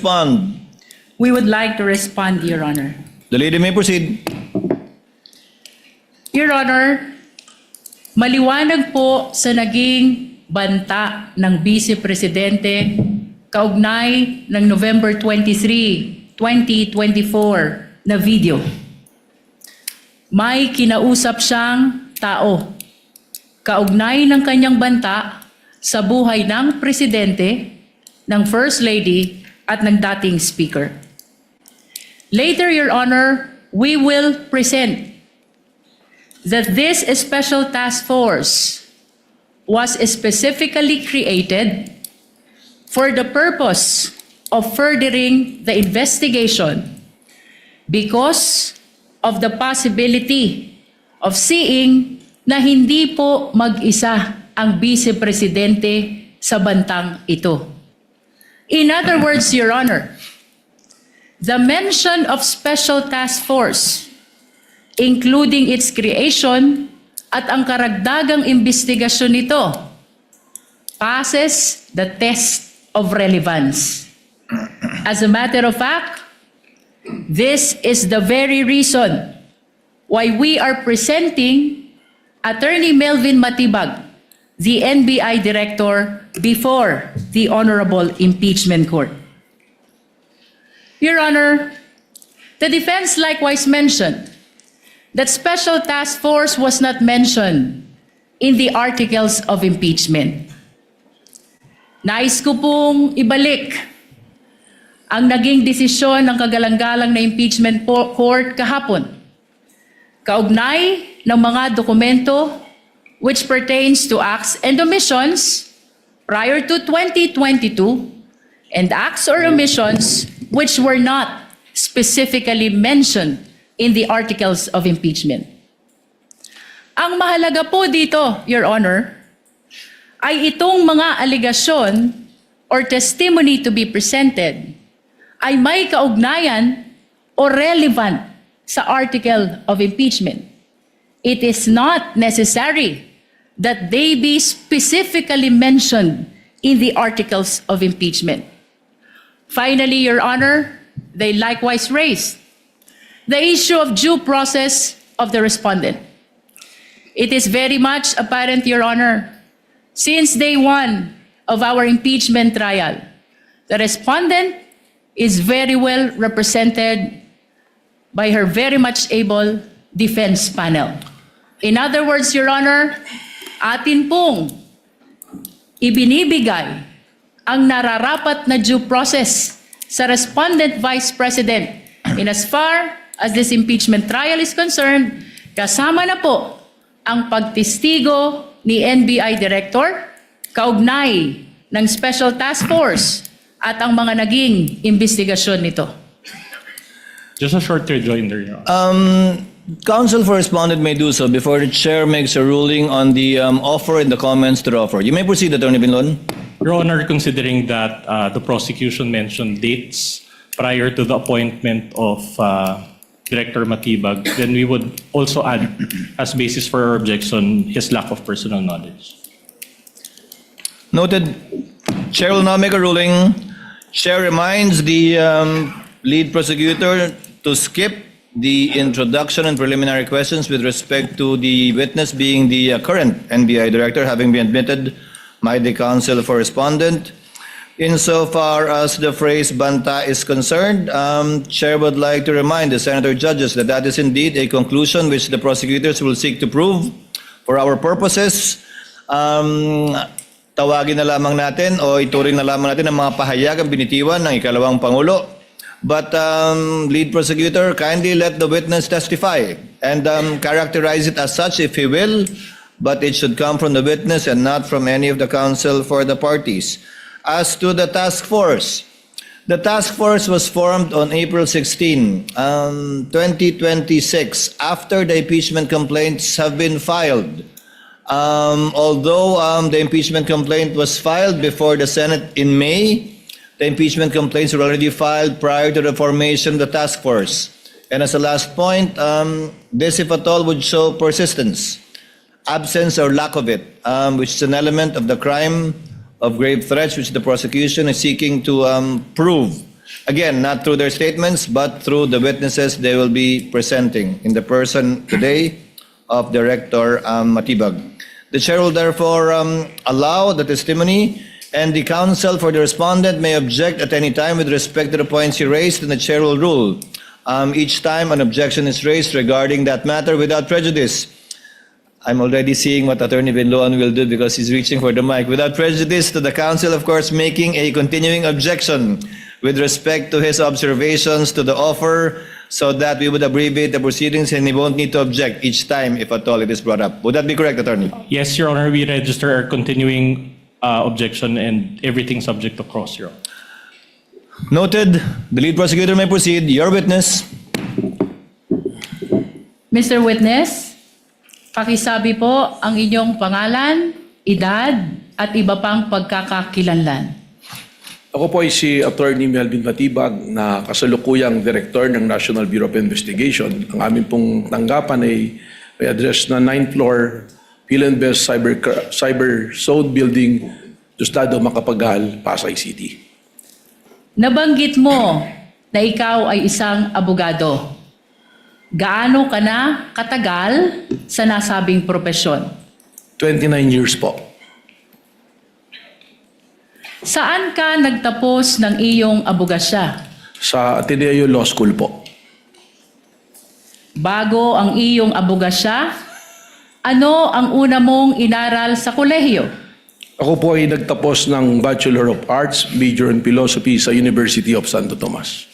respond? We would like to respond, Your Honor. The lady may proceed. Your Honor, maliwanag po sa naging banta ng Vice Presidente kaugnay ng November 23, 2024 na video. May kinausap siyang tao kaugnay ng kanyang banta sa buhay ng Presidente, ng First Lady at ng dating Speaker. Later, Your Honor, we will present that this special task force was specifically created for the purpose of furthering the investigation because of the possibility of seeing na hindi po mag-isa ang Vice Presidente sa bantang ito. In other words, Your Honor, the mention of special task force, including its creation at ang karagdagang investigasyon nito, passes the test of relevance. As a matter of fact, this is the very reason why we are presenting Attorney Melvin Matibag, the NBI Director, before the Honorable Impeachment Court. Your Honor, the defense likewise mentioned that special task force was not mentioned in the articles of impeachment. Nais ko pong ibalik ang naging desisyon ng kagalang-galang na impeachment court kahapon, kaugnay ng mga dokumento which pertains to acts and omissions prior to 2022 and acts or omissions which were not specifically mentioned in the articles of impeachment. Ang mahalaga po dito, Your Honor, ay itong mga aligasyon or testimony to be presented ay may kaugnayan o relevant sa article of impeachment. It is not necessary that they be specifically mentioned in the articles of impeachment. Finally, Your Honor, they likewise raised the issue of due process of the respondent. It is very much apparent, Your Honor, since day one of our impeachment trial, the respondent is very well represented by her very much able defense panel. In other words, Your Honor, atin pong ibinibigay ang nararapat na due process sa respondent Vice President in as far as this impeachment trial is concerned, kasama na po ang pagtestigo ni NBI Director, kaugnay ng Special Task Force at ang mga naging investigasyon nito. Just a short rejoinder, Your Honor. Counsel for respondent may do so before the chair makes a ruling on the offer and the comments to the offer. You may proceed, Attorney Binlon. Your Honor, considering that the prosecution mentioned dates prior to the appointment of Director Matibag, then we would also add as basis for our objection his lack of personal knowledge. Noted. Chair will now make a ruling. Chair reminds the lead prosecutor to skip the introduction and preliminary questions with respect to the witness being the current NBI Director, having been admitted by the counsel for respondent. Insofar as the phrase banta is concerned, Chair would like to remind the senator judges that that is indeed a conclusion which the prosecutors will seek to prove for our purposes. Tawagin na lamang natin o ituring na lamang natin ang mga pahayagang binitiwan ng ikalawang Pangulo. But lead prosecutor, kindly let the witness testify and characterize it as such if he will, but it should come from the witness and not from any of the counsel for the parties. As to the task force was formed on April 16, 2026, after the impeachment complaints have been filed. Although the impeachment complaint was filed before the Senate in May, the impeachment complaints were already filed prior to the formation of the task force. And as a last point, this, if at all, would show persistence, absence or lack of it, which is an element of the crime of grave threats which the prosecution is seeking to prove. Again, not through their statements, but through the witnesses they will be presenting in the person today of Director Matibag. The chair will therefore allow the testimony, and the counsel for the respondent may object at any time with respect to the points he raised, and the chair will rule each time an objection is raised regarding that matter without prejudice. I'm already seeing what Attorney Binloan will do because he's reaching for the mic. Without prejudice to the counsel, of course, making a continuing objection with respect to his observations to the offer, so that we would abbreviate the proceedings and he won't need to object each time if at all it is brought up. Would that be correct, Attorney? Yes, Your Honor, we register our continuing objection and everything subject to cross, Your Honor. Noted. The lead prosecutor may proceed. Your witness. Mr. Witness, pakisabi po ang inyong pangalan, edad, at iba pang pagkakakilanlan. Ako po ay si Attorney Melvin Matibag na kasalukuyang Director ng National Bureau of Investigation. Ang aming pong tanggapan ay may address na 9th floor Philinvest Cyber Zone Building, Tostado, Macapagal, Pasay City. Nabanggit mo na ikaw ay isang abogado. Gaano ka na katagal sa nasabing propesyon? 29 years po. Saan ka nagtapos ng iyong abogasya? Sa Ateneo Law School po. Bago ang iyong abogasya, ano ang una mong inaral sa kolehiyo? Ako po ay nagtapos ng Bachelor of Arts, Major in Philosophy sa University of Santo Tomas.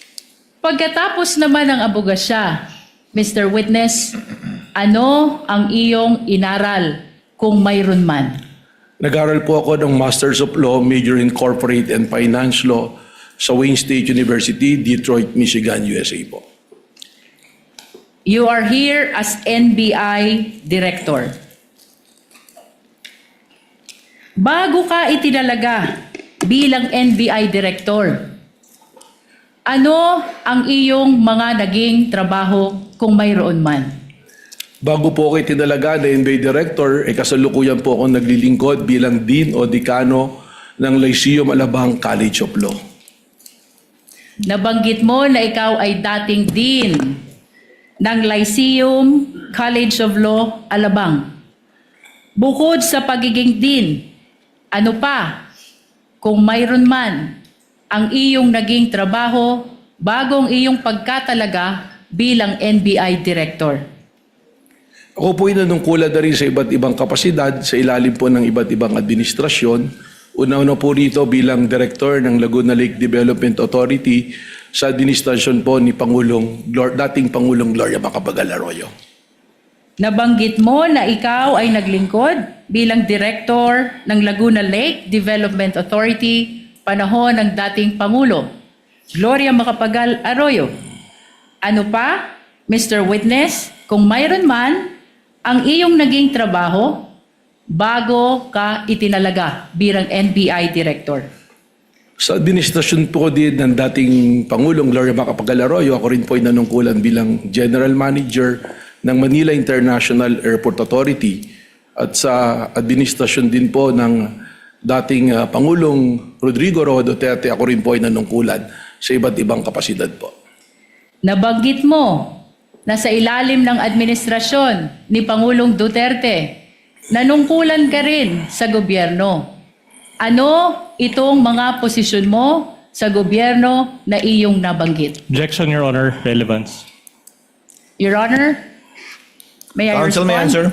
Pagkatapos naman ng abogasya, Mr. Witness, ano ang iyong inaral kung mayroon man? Nag-aral po ako ng Masters of Law, Major in Corporate and Finance Law sa Wayne State University, Detroit, Michigan, USA po. You are here as NBI Director. Bago ka itinalaga bilang NBI Director, ano ang iyong mga naging trabaho kung mayroon man? Bago po ako itinalaga na NBA Director, kasalukuyan po ako naglilingkod bilang Dean o Dekano ng Lyceum Alabang College of Law. Nabanggit mo na ikaw ay dating Dean ng Lyceum College of Law, Alabang. Bukod sa pagiging Dean, ano pa, kung mayroon man, ang iyong naging trabaho bago ang iyong pagkatalaga bilang NBI Director? Ako po ay nanungkulan na rin sa iba't ibang kapasidad sa ilalim po ng iba't ibang administrasyon. Una-una po rito bilang Director ng Laguna Lake Development Authority sa administrasyon po ni dating Pangulong Gloria Macapagal Arroyo. Nabanggit mo na ikaw ay naglingkod bilang Director ng Laguna Lake Development Authority panahon ng dating Pangulo, Gloria Macapagal Arroyo. Ano pa, Mr. Witness, kung mayroon man, ang iyong naging trabaho bago ka itinalaga bilang NBI Director? Sa administrasyon po din ng dating Pangulong Gloria Macapagal Arroyo, ako rin po ay nanungkulan bilang General Manager ng Manila International Airport Authority at sa administrasyon din po ng dating Pangulong Rodrigo Roa Duterte, ako rin po ay nanungkulan sa iba't ibang kapasidad po. Nabanggit mo na sa ilalim ng administrasyon ni Pangulong Duterte, nanungkulan ka rin sa gobyerno. Ano itong mga posisyon mo sa gobyerno na iyong nabanggit? Objection, Your Honor. Relevance. Your Honor, may I Counsel may respond? answer.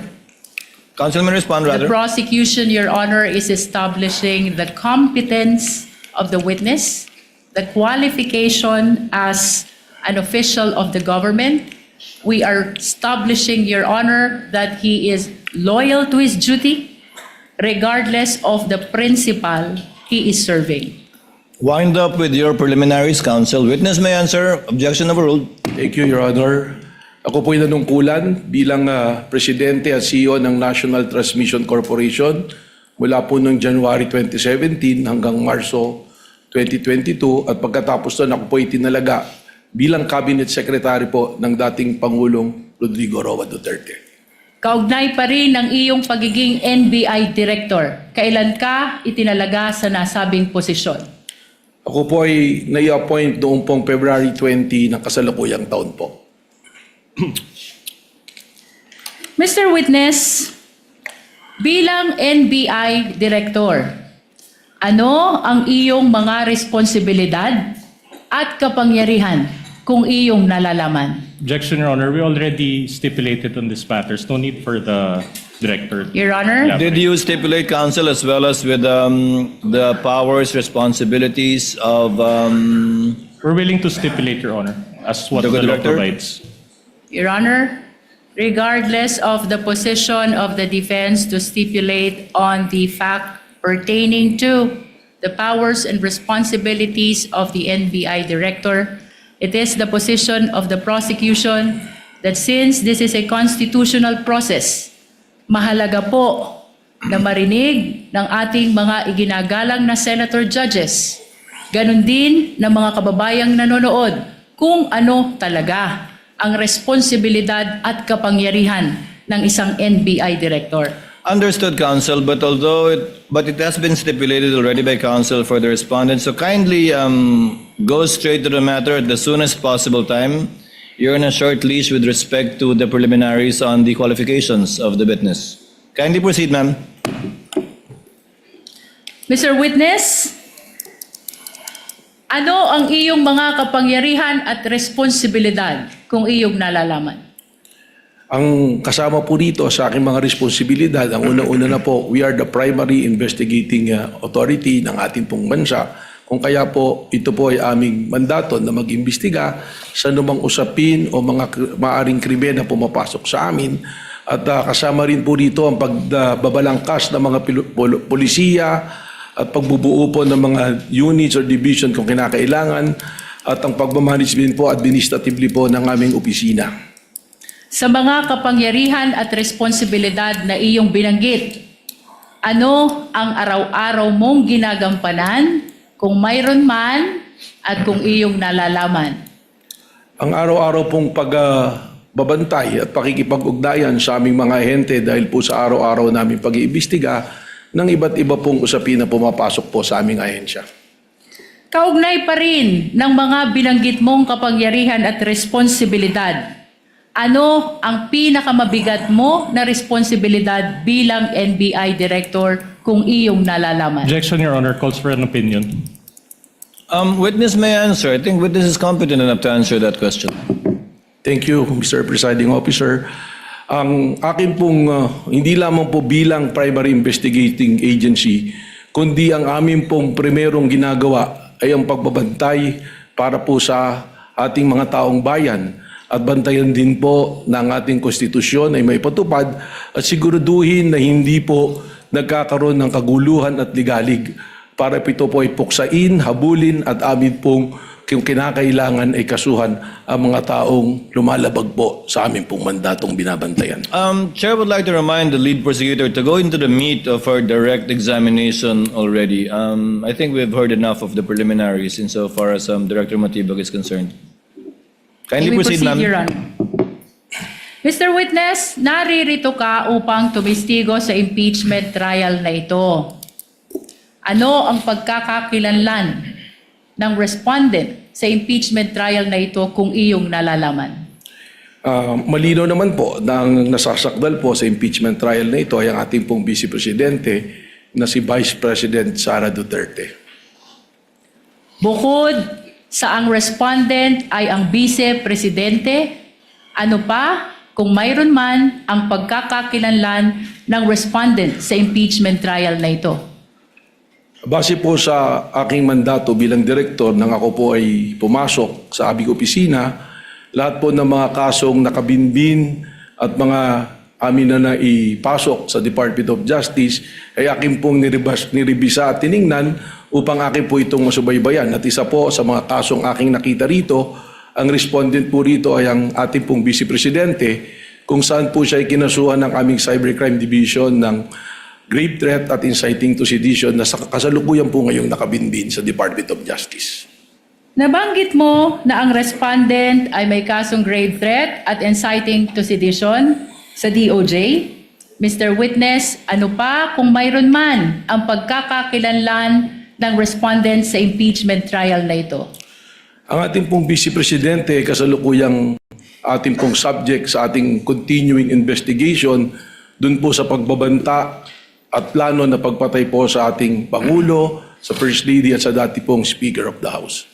Counsel may respond, The rather. prosecution, Your Honor, is establishing the competence of the witness, the qualification as an official of the government. We are establishing, Your Honor, that he is loyal to his duty regardless of the principal he is serving. Wind up with your preliminaries, counsel. Witness may answer. Objection overruled. Thank you, Your Honor. Ako po ay nanungkulan bilang Presidente at CEO ng National Transmission Corporation mula po noong January 2017 hanggang Marso 2022 at pagkatapos doon ako po ay tinalaga bilang Cabinet Secretary po ng dating Pangulong Rodrigo Roa Duterte. Kaugnay pa rin ng iyong pagiging NBI Director. Kailan ka itinalaga sa nasabing posisyon? Ako po ay nai-appoint noong pong February 20 ng kasalukuyang taon po. Mr. Witness, bilang NBI Director, ano ang iyong mga responsibilidad at kapangyarihan kung iyong nalalaman? Objection, Your Honor. We already stipulated on this matters. No need for the director. Your Honor? Yeah. Did you stipulate, counsel, as well as with the powers, responsibilities of We're willing to stipulate, Your Honor, as what The the law director? provides. Your Honor, regardless of the position of the defense to stipulate on the fact pertaining to the powers and responsibilities of the NBI Director, it is the position of the prosecution that since this is a constitutional process, mahalaga po na marinig ng ating mga iginagalang na senator judges, ganun din ng mga kababayang nanonood kung ano talaga ang responsibilidad at kapangyarihan ng isang NBI Director. Understood, counsel, but it has been stipulated already by counsel for the respondent. So kindly go straight to the matter at the soonest possible time. You're on a short leash with respect to the preliminaries on the qualifications of the witness. Kindly proceed, ma'am. Mr. Witness, ano ang iyong mga kapangyarihan at responsibilidad kung iyong nalalaman? Ang kasama po dito sa aking mga responsibilidad, ang unang-una na po, we are the primary investigating authority ng ating pong bansa. Kung kaya po, ito po ay aming mandato na mag-imbestiga sa anumang usapin o mga maaring krimen na pumapasok sa amin. At kasama rin po dito ang pagbabalangkas ng mga polisiya at pagbubuo po ng mga units or division kung kinakailangan at ang pagmamanage din po administratively po ng aming opisina. Sa mga kapangyarihan at responsibilidad na iyong binanggit, ano ang araw-araw mong ginagampanan kung mayroon man at kung iyong nalalaman? Ang araw-araw pong pagbabantay at pakikipag-ugnayan sa aming mga ahente dahil po sa araw-araw namin pag-iimbestiga ng iba't iba pong usapin na pumapasok po sa aming ahensya. Kaugnay pa rin ng mga binanggit mong kapangyarihan at responsibilidad, ano ang pinakamabigat mo na responsibilidad bilang NBI Director kung iyong nalalaman? Objection, Your Honor, calls for an opinion. Witness may answer. I think witness is competent enough to answer that question. Thank you, Mr. Presiding Officer. Ang akin pong hindi lamang po bilang primary investigating agency, kundi ang amin pong primerong ginagawa ay ang pagbabantay para po sa ating mga taong bayan at bantayan din po ng ating konstitusyon ay may patupad at siguraduhin na hindi po nagkakaroon ng kaguluhan at ligalig para ito po ay puksain, habulin at amin pong kung kinakailangan ay kasuhan ang mga taong lumalabag po sa amin pong mandatong binabantayan. Chair would like to remind the lead prosecutor to go into the meat of our direct examination already. I think we've heard enough of the preliminaries insofar as Director Matibag is concerned. Kindly May we proceed, ma'am. Your Honor. Mr. Witness, naririto ka upang tumistigo sa impeachment trial na ito. Ano ang pagkakakilanlan ng respondent sa impeachment trial na ito kung iyong nalalaman? Malinaw naman po na ang nasasakdal po sa impeachment trial na ito ay ang ating pong Vice Presidente na si Vice President Sara Duterte. Bukod sa ang respondent ay ang Vice Presidente, ano pa kung mayroon man ang pagkakakilanlan ng respondent sa impeachment trial na ito? Base po sa aking mandato bilang direktor nang ako po ay pumasok sa aming opisina, lahat po ng mga kasong nakabinbin at mga amin na naipasok sa Department of Justice ay akin pong niribisa at tiningnan upang akin po itong masubaybayan. At isa po sa mga kasong aking nakita rito, ang respondent po rito ay ang ating pong Vice Presidente kung saan po siya ay kinasuhan ng aming Cybercrime Division ng grave threat at inciting to sedition na sa kasalukuyan po ngayong nakabinbin sa Department of Justice. Nabanggit mo na ang respondent ay may kasong grave threat at inciting to sedition sa DOJ. Mr. Witness, ano pa kung mayroon man ang pagkakakilanlan ng respondent sa impeachment trial na ito? Ang ating pong Vice Presidente, kasalukuyang ating pong subject sa ating continuing investigation dun po sa pagbabanta at plano na pagpatay po sa ating Pangulo, sa First Lady at sa dati pong Speaker of the House.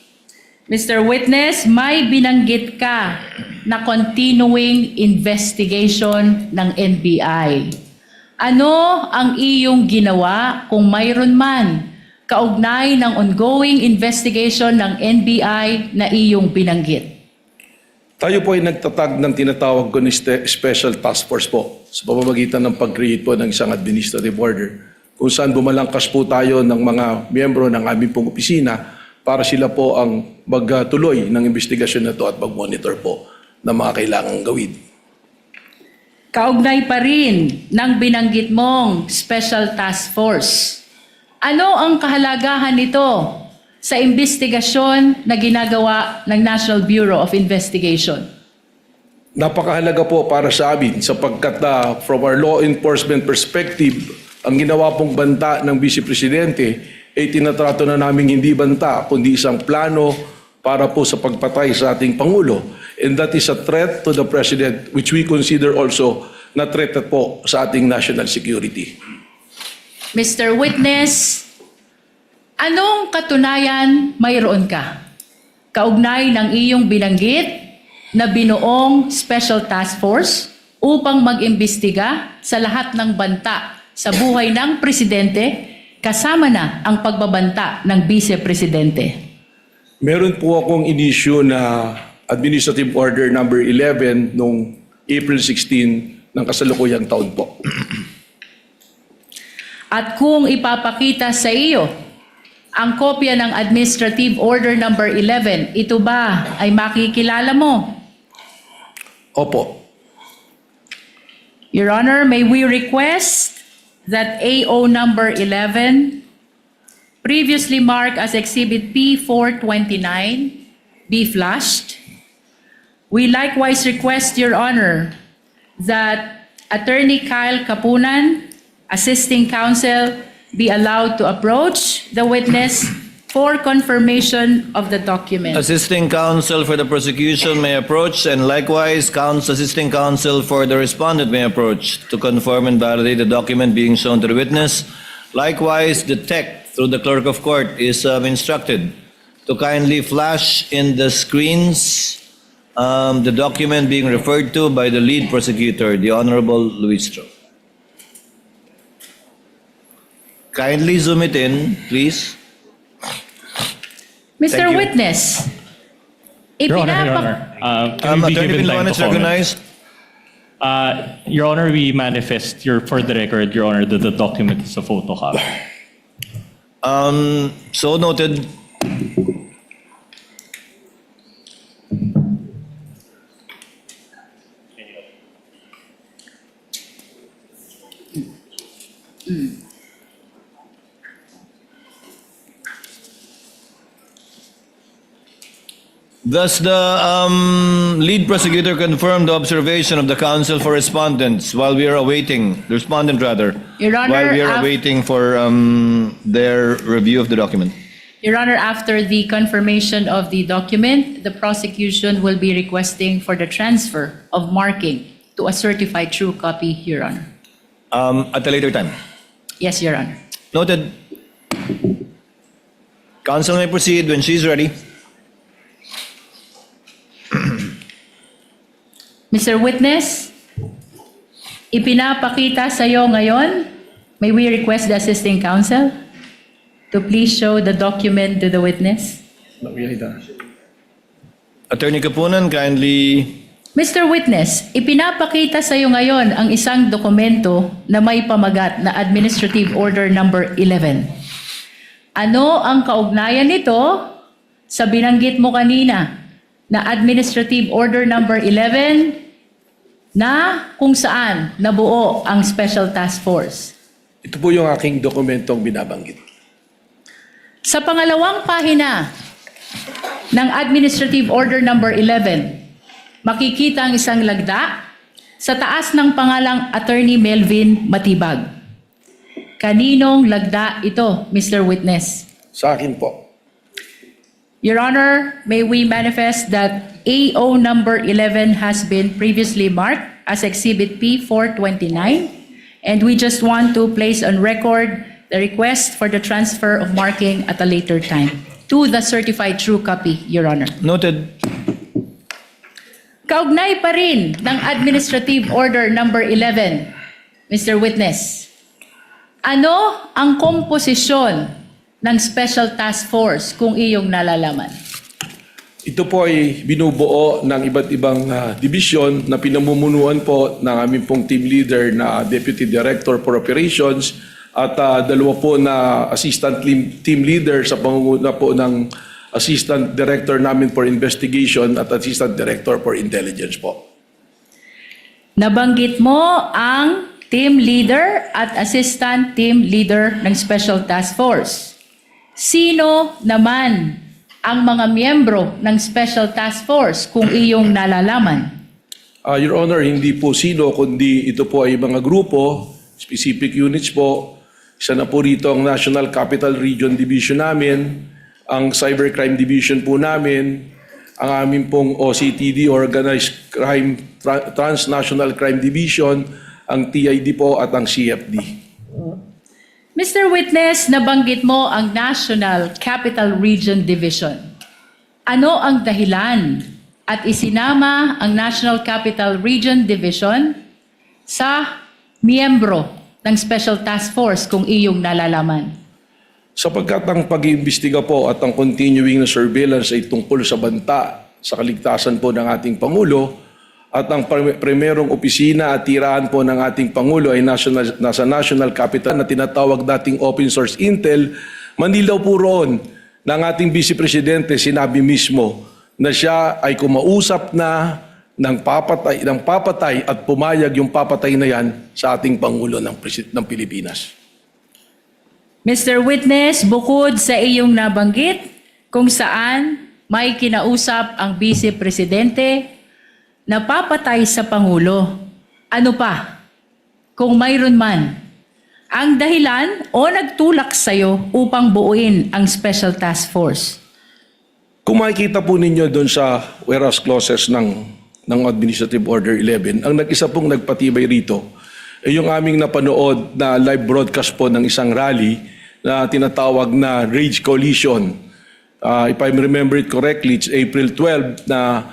Mr. Witness, may binanggit ka na continuing investigation ng NBI. Ano ang iyong ginawa kung mayroon man kaugnay ng ongoing investigation ng NBI na iyong binanggit? Tayo po ay nagtatag ng tinatawag ko ni Special Task Force po sa pamamagitan ng pag-create po ng isang administrative order kung saan bumalangkas po tayo ng mga miyembro ng aming pong opisina para sila po ang magtuloy ng investigasyon na ito at mag-monitor po ng mga kailangang gawin. Kaugnay pa rin ng binanggit mong Special Task Force. Ano ang kahalagahan nito sa investigasyon na ginagawa ng National Bureau of Investigation? Napakahalaga po para sa amin sapagkat from our law enforcement perspective, ang ginawa pong banta ng Vice Presidente ay tinatrato na namin hindi banta kundi isang plano para po sa pagpatay sa ating Pangulo. And that is a threat to the President which we consider also na threat po sa ating national security. Mr. Witness, anong katunayan mayroon ka? Kaugnay ng iyong binanggit na binuong Special Task Force upang mag-imbestiga sa lahat ng banta sa buhay ng Presidente, kasama na ang pagbabanta ng Vice Presidente. Meron po akong inisyu na Administrative Order number 11 noong April 16 ng kasalukuyang taon po. At kung ipapakita sa iyo ang kopya ng Administrative Order number 11, ito ba ay makikilala mo? Opo. Your Honor, may we request that AO number 11, previously marked as Exhibit P429, be flashed. We likewise request, Your Honor, that Attorney Kyle Kapunan, Assisting Counsel, be allowed to approach the witness for confirmation of the document. Assisting counsel for the prosecution may approach, and likewise, assisting counsel for the respondent may approach to confirm and validate the document being shown to the witness. Likewise, the tech, through the clerk of court, is instructed to kindly flash in the screens the document being referred to by the lead prosecutor, the Honorable Luis Tro. Kindly zoom it in, please. Mr. Thank you. Witness, Your Honor, can we be Attorney given time Binloan is to comment? recognized. Your Honor, we manifest for the record, Your Honor, that the document is a photocopy. So noted. Thus, the lead prosecutor confirmed the observation of the counsel for respondents while we are awaiting, the respondent rather, Your Honor, while we are awaiting for their review of the document. Your Honor, after the confirmation of the document, the prosecution will be requesting for the transfer of marking to a certified true copy, Your Honor. At a later time. Yes, Your Honor. Noted. Counsel may proceed when she's ready. Mr. Witness, ipinapakita sa iyo ngayon, may we request the assisting counsel to please show the document to the witness? Attorney Kapunan, kindly. Mr. Witness, ipinapakita sa iyo ngayon ang isang dokumento na may pamagat na Administrative Order number 11. Ano ang kaugnayan nito sa binanggit mo kanina na Administrative Order number 11 na kung saan nabuo ang Special Task Force? Ito po yung aking dokumentong binabanggit. Sa pangalawang pahina ng Administrative Order number 11, makikita ang isang lagda sa taas ng pangalang Attorney Melvin Matibag. Kaninong lagda ito, Mr. Witness? Sa akin po. Your Honor, may we manifest that AO number 11 has been previously marked as Exhibit P 429, and we just want to place on record the request for the transfer of marking at a later time to the certified true copy, Your Honor. Noted. Kaugnay pa rin ng Administrative Order number 11, Mr. Witness. Ano ang komposisyon ng Special Task Force kung iyong nalalaman? Ito po ay binubuo ng iba't ibang division na pinamumunuan po ng aming pong team leader na Deputy Director for Operations at dalawa po na assistant team leader sa pangunguna po ng Assistant Director namin for Investigation at Assistant Director for Intelligence po. Nabanggit mo ang team leader at assistant team leader ng Special Task Force. Sino naman ang mga miyembro ng Special Task Force kung iyong nalalaman? Your Honor, hindi po sino, kundi ito po ay mga grupo, specific units po. Isa na po rito ang National Capital Region Division namin, ang Cybercrime Division po namin, ang aming pong OCTD, Organized Crime, Transnational Crime Division, ang TID po at ang CFD. Mr. Witness, nabanggit mo ang National Capital Region Division. Ano ang dahilan at isinama ang National Capital Region Division sa miyembro ng Special Task Force kung iyong nalalaman? Sapagkat ang pag-iimbestiga po at ang continuing na surveillance ay tungkol sa banta sa kaligtasan po ng ating Pangulo at ang primerong opisina at tirahan po ng ating Pangulo ay nasa National Capital na tinatawag dating open source intel. Manilaw po roon ng ating Vice Presidente, sinabi mismo na siya ay kumausap na ng papatay at pumayag yung papatay na yan sa ating Pangulo ng Pilipinas. Mr. Witness, bukod sa iyong nabanggit kung saan may kinausap ang Vice Presidente, napapatay sa Pangulo, ano pa, kung mayroon man, ang dahilan o nagtulak sa'yo upang buuin ang Special Task Force? Kung makikita po ninyo doon sa whereas clauses ng Administrative Order 11, ang nag-isa pong nagpatibay rito ay yung aming napanood na live broadcast po ng isang rally na tinatawag na Rage Coalition. If I remember it correctly, it's April 12 na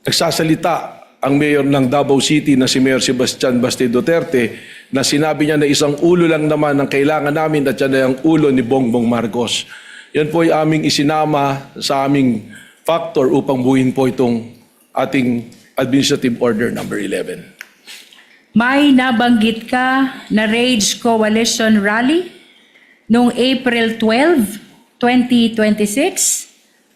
nagsasalita ang mayor ng Davao City na si Mayor Sebastian Basti Duterte na sinabi niya na isang ulo lang naman ang kailangan namin at yan ay ang ulo ni Bongbong Marcos. Yan po ay aming isinama sa aming factor upang buuin po itong ating Administrative Order number 11. May nabanggit ka na Rage Coalition Rally noong April 12, 2026.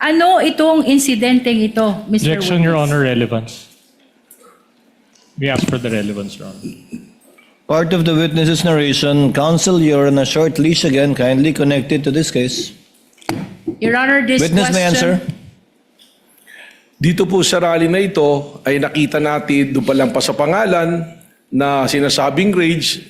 Ano itong insidenteng ito, Mr. Objection, Witness? Your Honor, relevance. We ask for the relevance, Your Honor. Part of the witness's narration. Counsel, you're on a short leash again. Kindly connected to this case. Your Honor, this Witness may answer. Dito po sa rally na ito ay nakita natin doon pa lang pa sa pangalan na sinasabing rage,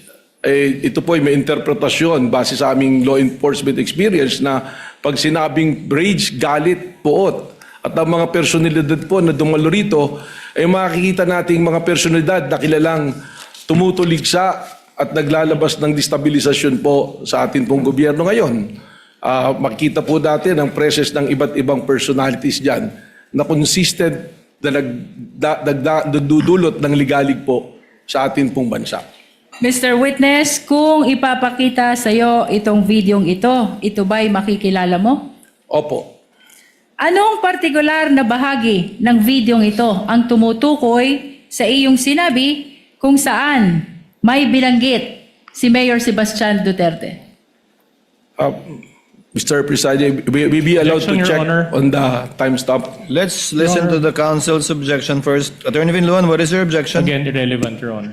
ito po ay may interpretasyon base sa aming law enforcement experience na pag sinabing rage, galit, puot. At ang mga personalidad po na dumalo rito ay makikita nating mga personalidad na kilalang tumutuligsa at naglalabas ng destabilisasyon po sa atin pong gobyerno ngayon. Makikita po natin ang presence ng iba't ibang personalities dyan na consistent na nagdudulot ng ligalig po sa atin pong bansa. Mr. Witness, kung ipapakita sa iyo itong videong ito ba'y makikilala mo? Opo. Anong partikular na bahagi ng videong ito ang tumutukoy sa iyong sinabi kung saan may binanggit si Mayor Sebastian Duterte? Mr. Presiding, we be allowed Objection, to Your check Honor. on the timestamp. Let's listen to the counsel's objection first. Attorney Vinluan, what is your objection? Again, irrelevant, Your Honor.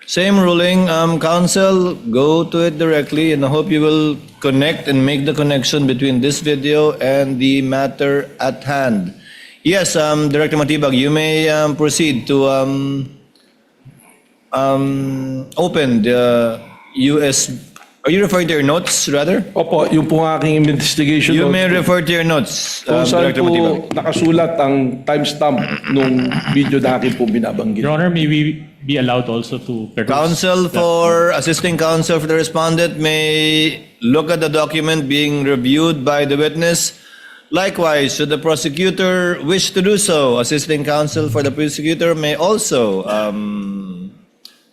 Same ruling. Counsel, go to it directly, and I hope you will connect and make the connection between this video and the matter at hand. Yes, Director Matibag, you may proceed to open the Are you referring to your notes, rather? Opo, yung po ang aking investigation. You note. may refer to your notes, Kung saan Director po Matibag. nakasulat ang timestamp nung video na akin po binabanggit. Your Honor, may we be allowed also to peruse Counsel that- for, assisting counsel for the respondent may look at the document being reviewed by the witness. Likewise, should the prosecutor wish to do so, assisting counsel for the prosecutor may also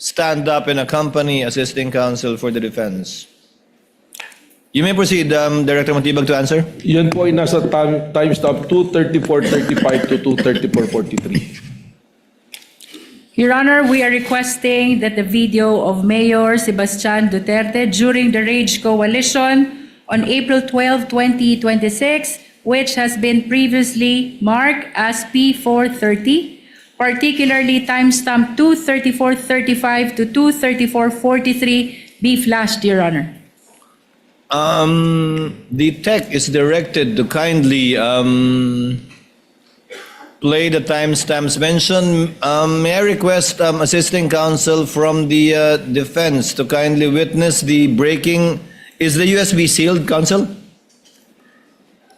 stand up and accompany assisting counsel for the defense. You may proceed, Director Matibag, to answer. Yan po ay nasa timestamp 2:34:35 to 2:34:43. Your Honor, we are requesting that the video of Mayor Sebastian Duterte during the Rage Coalition on April 12, 2026, which has been previously marked as P430, particularly timestamp 2:34:35 to 2:34:43, be flashed, Your Honor. The tech is directed to kindly play the timestamps mentioned. May I request assisting counsel from the defense to kindly witness the breaking? Is the USB sealed, counsel?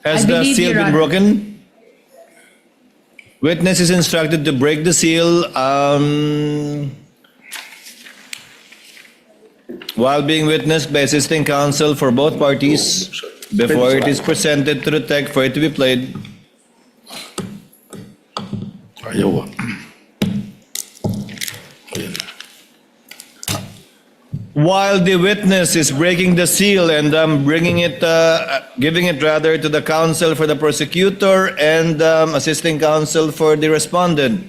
Has I the believe, seal Your been Honor. broken? Witness is instructed to break the seal while being witnessed by assisting counsel for both parties before it is presented to the tech for it to be played. Ayaw. Ayan. While the witness is breaking the seal and bringing it, giving it rather to the counsel for the prosecutor and assisting counsel for the respondent,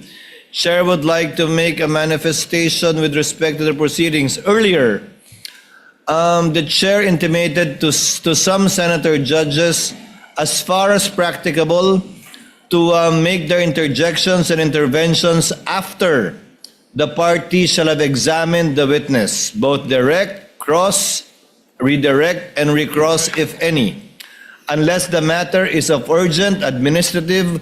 Chair would like to make a manifestation with respect to the proceedings. Earlier, the Chair intimated to some senator judges, as far as practicable, to make their interjections and interventions after the party shall have examined the witness, both direct, cross, redirect, and recross, if any, unless the matter is of urgent, administrative,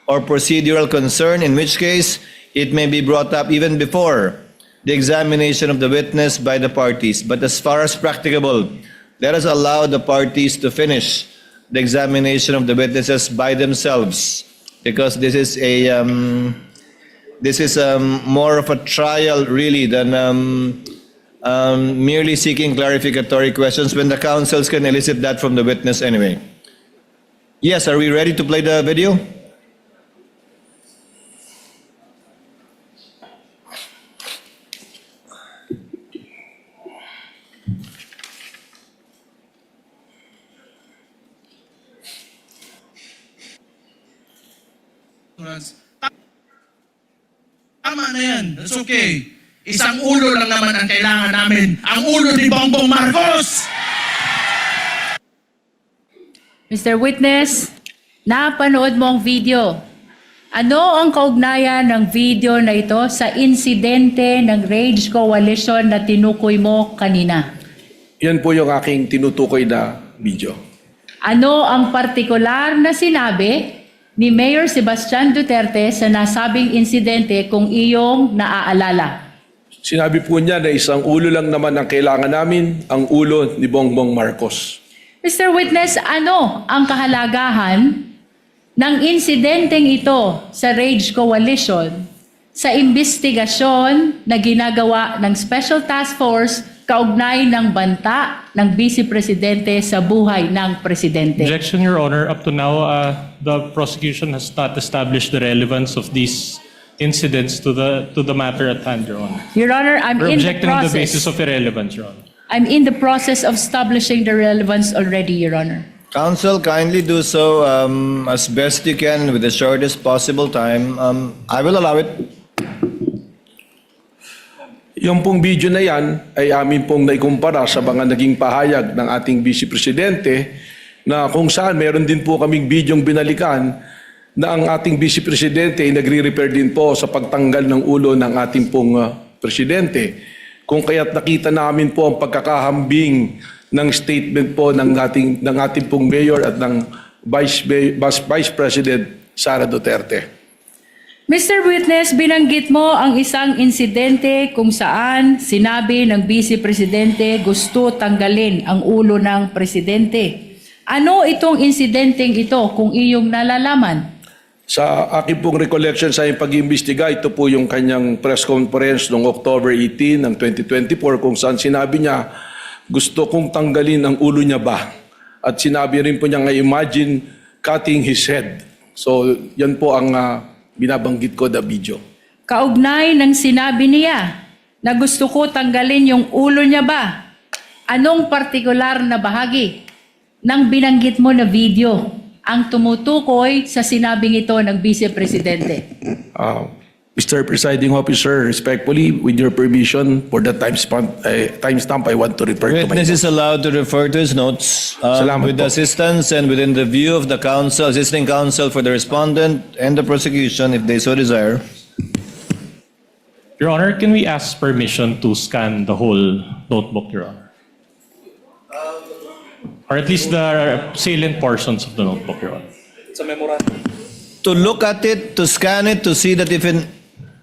or procedural concern, in which case it may be brought up even before the examination of the witness by the parties. But as far as practicable, let us allow the parties to finish the examination of the witnesses by themselves, because this is a more of a trial really than merely seeking clarificatory questions when the counsels can elicit that from the witness anyway. Yes, are we ready to play the video? Tama na yan. That's okay. Isang ulo lang naman ang kailangan namin. Ang ulo ni Bongbong Marcos! Mr. Witness, napanood mo ang video. Ano ang kaugnayan ng video na ito sa insidente ng Rage Coalition na tinukoy mo kanina? Yan po yung aking tinutukoy na video. Ano ang partikular na sinabi ni Mayor Sebastian Duterte sa nasabing insidente kung iyong naaalala? Sinabi po niya na isang ulo lang naman ang kailangan namin, ang ulo ni Bongbong Marcos. Mr. Witness, ano ang kahalagahan ng insidenteng ito sa Rage Coalition sa investigasyon na ginagawa ng Special Task Force kaugnay ng banta ng Vice Presidente sa buhay ng Presidente? Objection, Your Honor. Up to now, the prosecution has not established the relevance of these incidents to the matter at hand, Your Honor. Your Honor, I'm We're in the objecting on the basis process. of irrelevance, Your Honor. I'm in the process of establishing the relevance already, Your Honor. Counsel, kindly do so as best you can with the shortest possible time. I will allow it. Yung pong video na yan ay amin pong naikumpara sa mga naging pahayag ng ating Vice Presidente na kung saan meron din po kaming bidyong binalikan na ang ating Vice Presidente ay nagre-repair din po sa pagtanggal ng ulo ng ating pong Presidente. Kung kaya't nakita namin po ang pagkakahambing ng statement po ng ating pong Mayor at ng Vice President Sara Duterte. Mr. Witness, binanggit mo ang isang insidente kung saan sinabi ng Vice Presidente gusto tanggalin ang ulo ng Presidente. Ano itong insidenteng ito kung iyong nalalaman? Sa aking pong recollection sa pag-iimbestiga, ito po yung kanyang press conference noong October 18 ng 2024 kung saan sinabi niya, gusto kong tanggalin ang ulo niya ba? At sinabi rin po niya nga, imagine cutting his head. So yan po ang binabanggit ko, the video. Kaugnay ng sinabi niya na gusto ko tanggalin yung ulo niya ba? Anong partikular na bahagi ng binanggit mo na video ang tumutukoy sa sinabing ito ng Vice Presidente? Mr. Presiding Officer, respectfully, with your permission, for the timestamp, I want to refer to my Witness notes. is allowed to refer to his notes Salamat with the po. assistance and within the view of the counsel, assisting counsel for the respondent and the prosecution if they so desire. Your Honor, can we ask permission to scan the whole notebook, Your Honor? Or at least the salient portions of the notebook, Your Honor. To look at it, to scan it, to see that if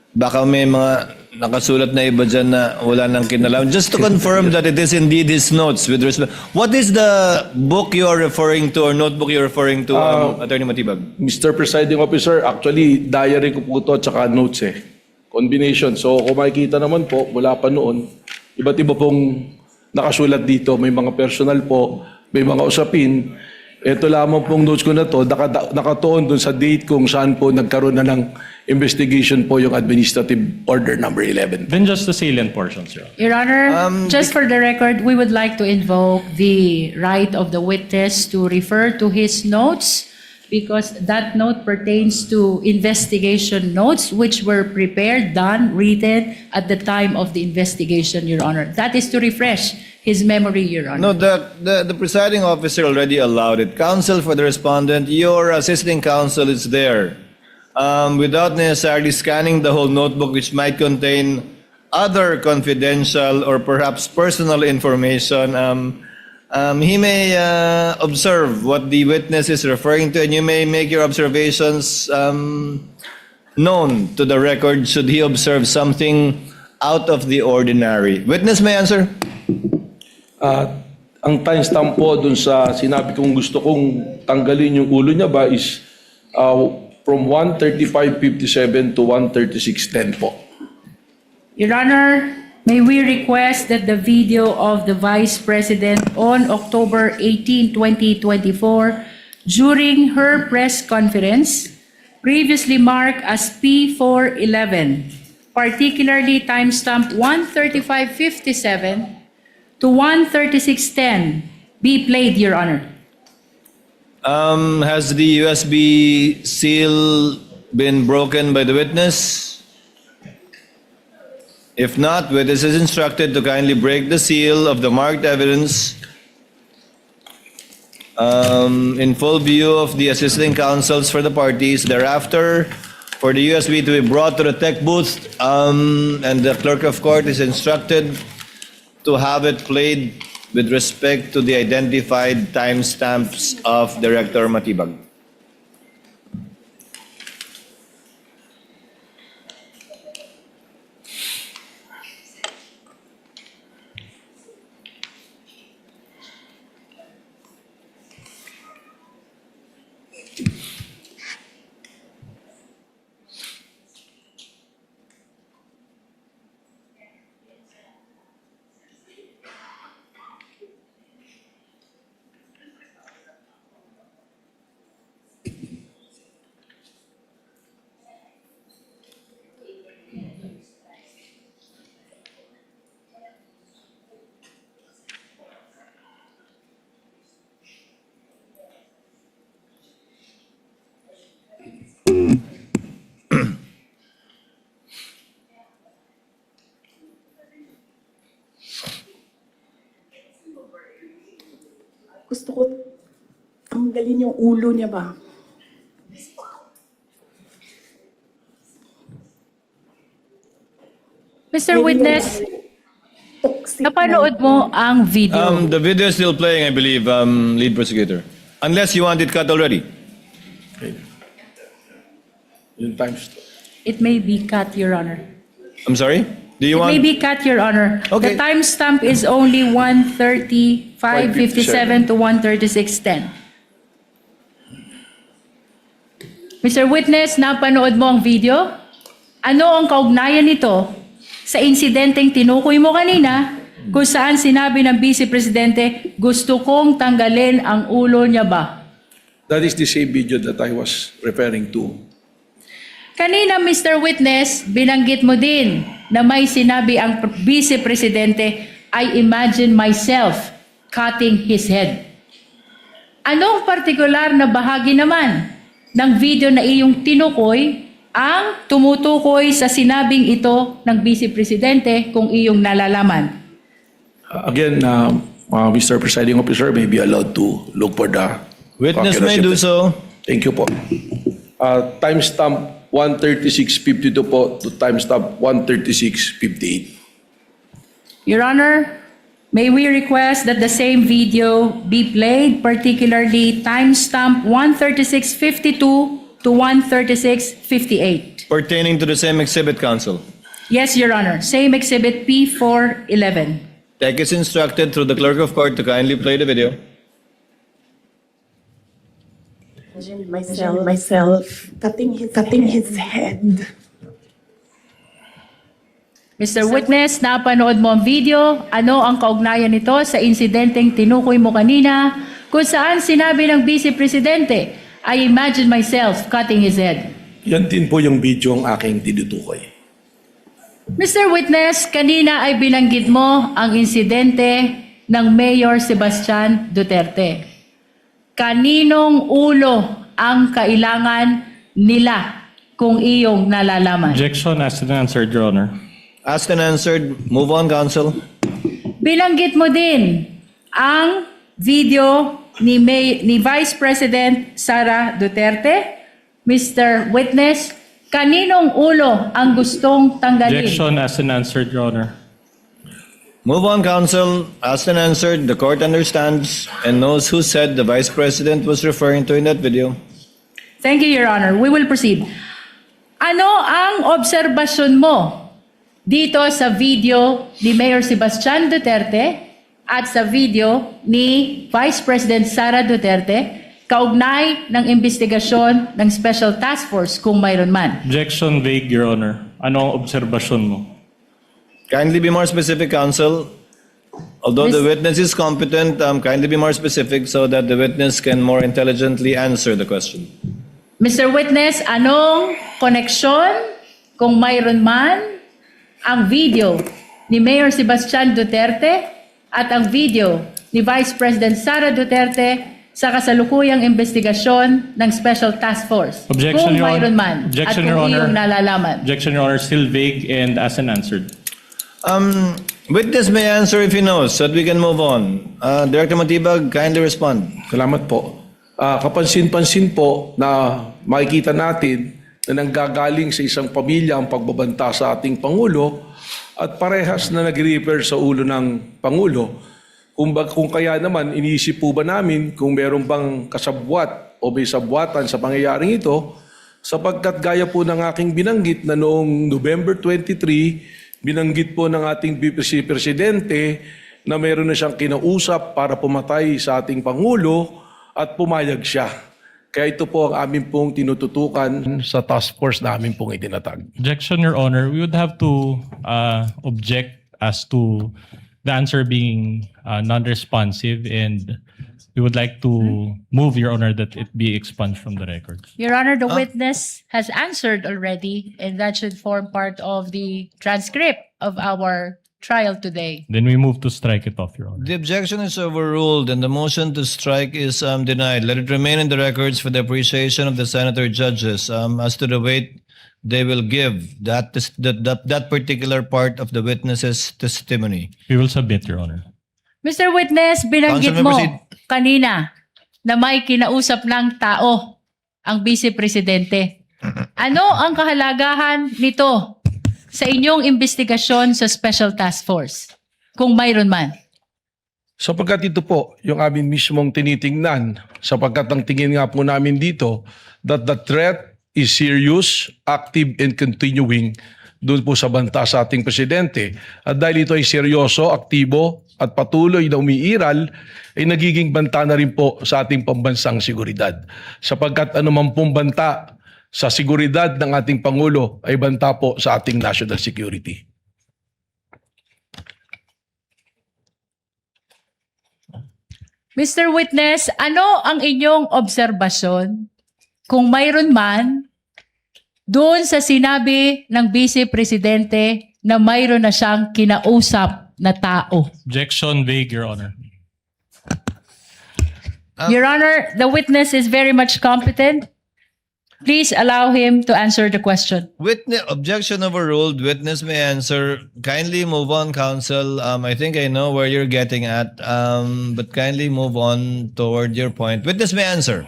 baka may mga nakasulat na iba dyan na wala nang kinalaman. Just to confirm that it is indeed his notes with respect. What is the book you are referring to or notebook you're referring to, Attorney Matibag? Mr. Presiding Officer, actually, diary ko po ito at saka notes eh. Combination. So kung makikita naman po, mula pa noon, iba't iba pong nakasulat dito. May mga personal po, may mga usapin. Ito lamang pong notes ko na to, nakatuon dun sa date kung saan po nagkaroon na ng investigation po yung Administrative Order number 11. Then just the salient portions, Your Honor. Your Honor, just for the record, we would like to invoke the right of the witness to refer to his notes because that note pertains to investigation notes which were prepared, done, written at the time of the investigation, Your Honor. That is to refresh his memory, Your Honor. No, the presiding officer already allowed it. Counsel for the respondent, your assisting counsel is there. Without necessarily scanning the whole notebook which might contain other confidential or perhaps personal information, he may observe what the witness is referring to and you may make your observations known to the record should he observe something out of the ordinary. Witness may answer. Ang timestamp po dun sa sinabi kong gusto kong tanggalin yung ulo niya ba is from 1:35:57 to 1:36:10 po. Your Honor, may we request that the video of the Vice President on October 18, 2024, during her press conference, previously marked as P411, particularly timestamp 1:35:57 to 1:36:10, be played, Your Honor. Has the USB seal been broken by the witness? If not, witness is instructed to kindly break the seal of the marked evidence in full view of the assisting counsels for the parties. Thereafter, for the USB to be brought to the tech booth, and the clerk of court is instructed to have it played with respect to the identified timestamps of Director Matibag. Gusto ko tanggalin yung ulo niya ba? Mr. Witness, Toxic napanood mo ang video. The video is still playing, I believe, lead prosecutor. Unless you want it cut already. Yung times. It may be cut, Your Honor. I'm sorry? Do you It may want? be cut, Your Honor. Okay. The timestamp is only 1:35:57 to 1:36:10. Mr. Witness, napanood mo ang video? Ano ang kaugnayan nito sa insidenteng tinukoy mo kanina kung saan sinabi ng Vice Presidente, gusto kong tanggalin ang ulo niya ba? That is the same video that I was referring to. Kanina, Mr. Witness, binanggit mo din na may sinabi ang Vice Presidente, I imagine myself cutting his head. Anong partikular na bahagi naman ng video na iyong tinukoy ang tumutukoy sa sinabing ito ng Vice Presidente kung iyong nalalaman? Again, Mr. Presiding Officer may be allowed to look for the Witness may do so. Thank you po. Timestamp 136:52 po to timestamp 136:58. Your Honor, may we request that the same video be played, particularly timestamp 136:52 to 136:58. Pertaining to the same exhibit, counsel. Yes, Your Honor. Same exhibit P411. Tech is instructed through the clerk of court to kindly play the video. Myself cutting his head. Mr. Witness, napanood mo ang video. Ano ang kaugnayan nito sa insidenteng tinukoy mo kanina kung saan sinabi ng Vice Presidente, I imagine myself cutting his head. Yan din po yung video ang aking tinutukoy. Mr. Witness, kanina ay binanggit mo ang insidente ng Mayor Sebastian Duterte. Kaninong ulo ang kailangan nila kung iyong nalalaman? Objection as answered, Your Honor. Asked and answered. Move on, counsel. Binanggit mo din ang video ni Vice President Sara Duterte. Mr. Witness, kaninong ulo ang gustong tanggalin? Objection as answered, Your Honor. Move on, counsel. Asked and answered. The court understands and knows who said the vice president was referring to in that video. Thank you, Your Honor. We will proceed. Ano ang obserbasyon mo dito sa video ni Mayor Sebastian Duterte at sa video ni Vice President Sara Duterte kaugnay ng investigasyon ng Special Task Force kung mayroon man? Objection vague, Your Honor. Ano ang obserbasyon mo? Kindly be more specific, counsel. Although the witness is competent, kindly be more specific so that the witness can more intelligently answer the question. Mr. Witness, anong koneksyon kung mayroon man ang video ni Mayor Sebastian Duterte at ang video ni Vice President Sara Duterte sa kasalukuyang investigasyon ng Special Task Force? Objection, kung Your Honor. mayroon man Objection, at Your kung Honor. iyong nalalaman. Objection, Your Honor. Still vague and as answered. Witness may answer if he knows so that we can move on. Director Matibag, kindly respond. Salamat po. Kapansin-pansin po na makikita natin na nanggagaling sa isang pamilya ang pagbabanta sa ating Pangulo at parehas na nag-refer sa ulo ng Pangulo. Kung kaya naman, iniisip po ba namin kung meron bang kasabwat o may sabwatan sa pangyayaring ito sapagkat gaya po ng aking binanggit na noong November 23, binanggit po ng ating Vice Presidente na meron na siyang kinausap para pumatay sa ating Pangulo at pumayag siya. Kaya ito po ang amin pong tinututukan sa task force na amin pong itinatag. Objection, Your Honor. We would have to object as to the answer being non-responsive, and we would like to move, Your Honor, that it be expunged from the record. Your Honor, the witness has answered already, and that should form part of the transcript of our trial today. Then we move to strike it off, Your Honor. The objection is overruled and the motion to strike is denied. Let it remain in the records for the appreciation of the senator judges as to the weight they will give that particular part of the witness's testimony. We will submit, Your Honor. Mr. Witness, binanggit Councilman, mo proceed. kanina na may kinausap ng tao ang Vice Presidente. Ano ang kahalagahan nito sa inyong investigasyon sa Special Task Force? Kung mayroon man. Sapagkat ito po, yung amin mismong tinitingnan, sapagkat ang tingin nga po namin dito, that the threat is serious, active, and continuing doon po sa banta sa ating presidente. At dahil ito ay seryoso, aktibo, at patuloy na umiiral, ay nagiging banta na rin po sa ating pambansang seguridad. Sapagkat anuman pong banta sa seguridad ng ating Pangulo ay banta po sa ating national security. Mr. Witness, ano ang inyong obserbasyon, kung mayroon man, doon sa sinabi ng Vice Presidente na mayroon na siyang kinausap na tao? Objection vague, Your Honor. Your Honor, the witness is very much competent. Please allow him to answer the question. Witness objection overruled. Witness may answer. Kindly move on, counsel. I think I know where you're getting at. But kindly move on toward your point. Witness may answer.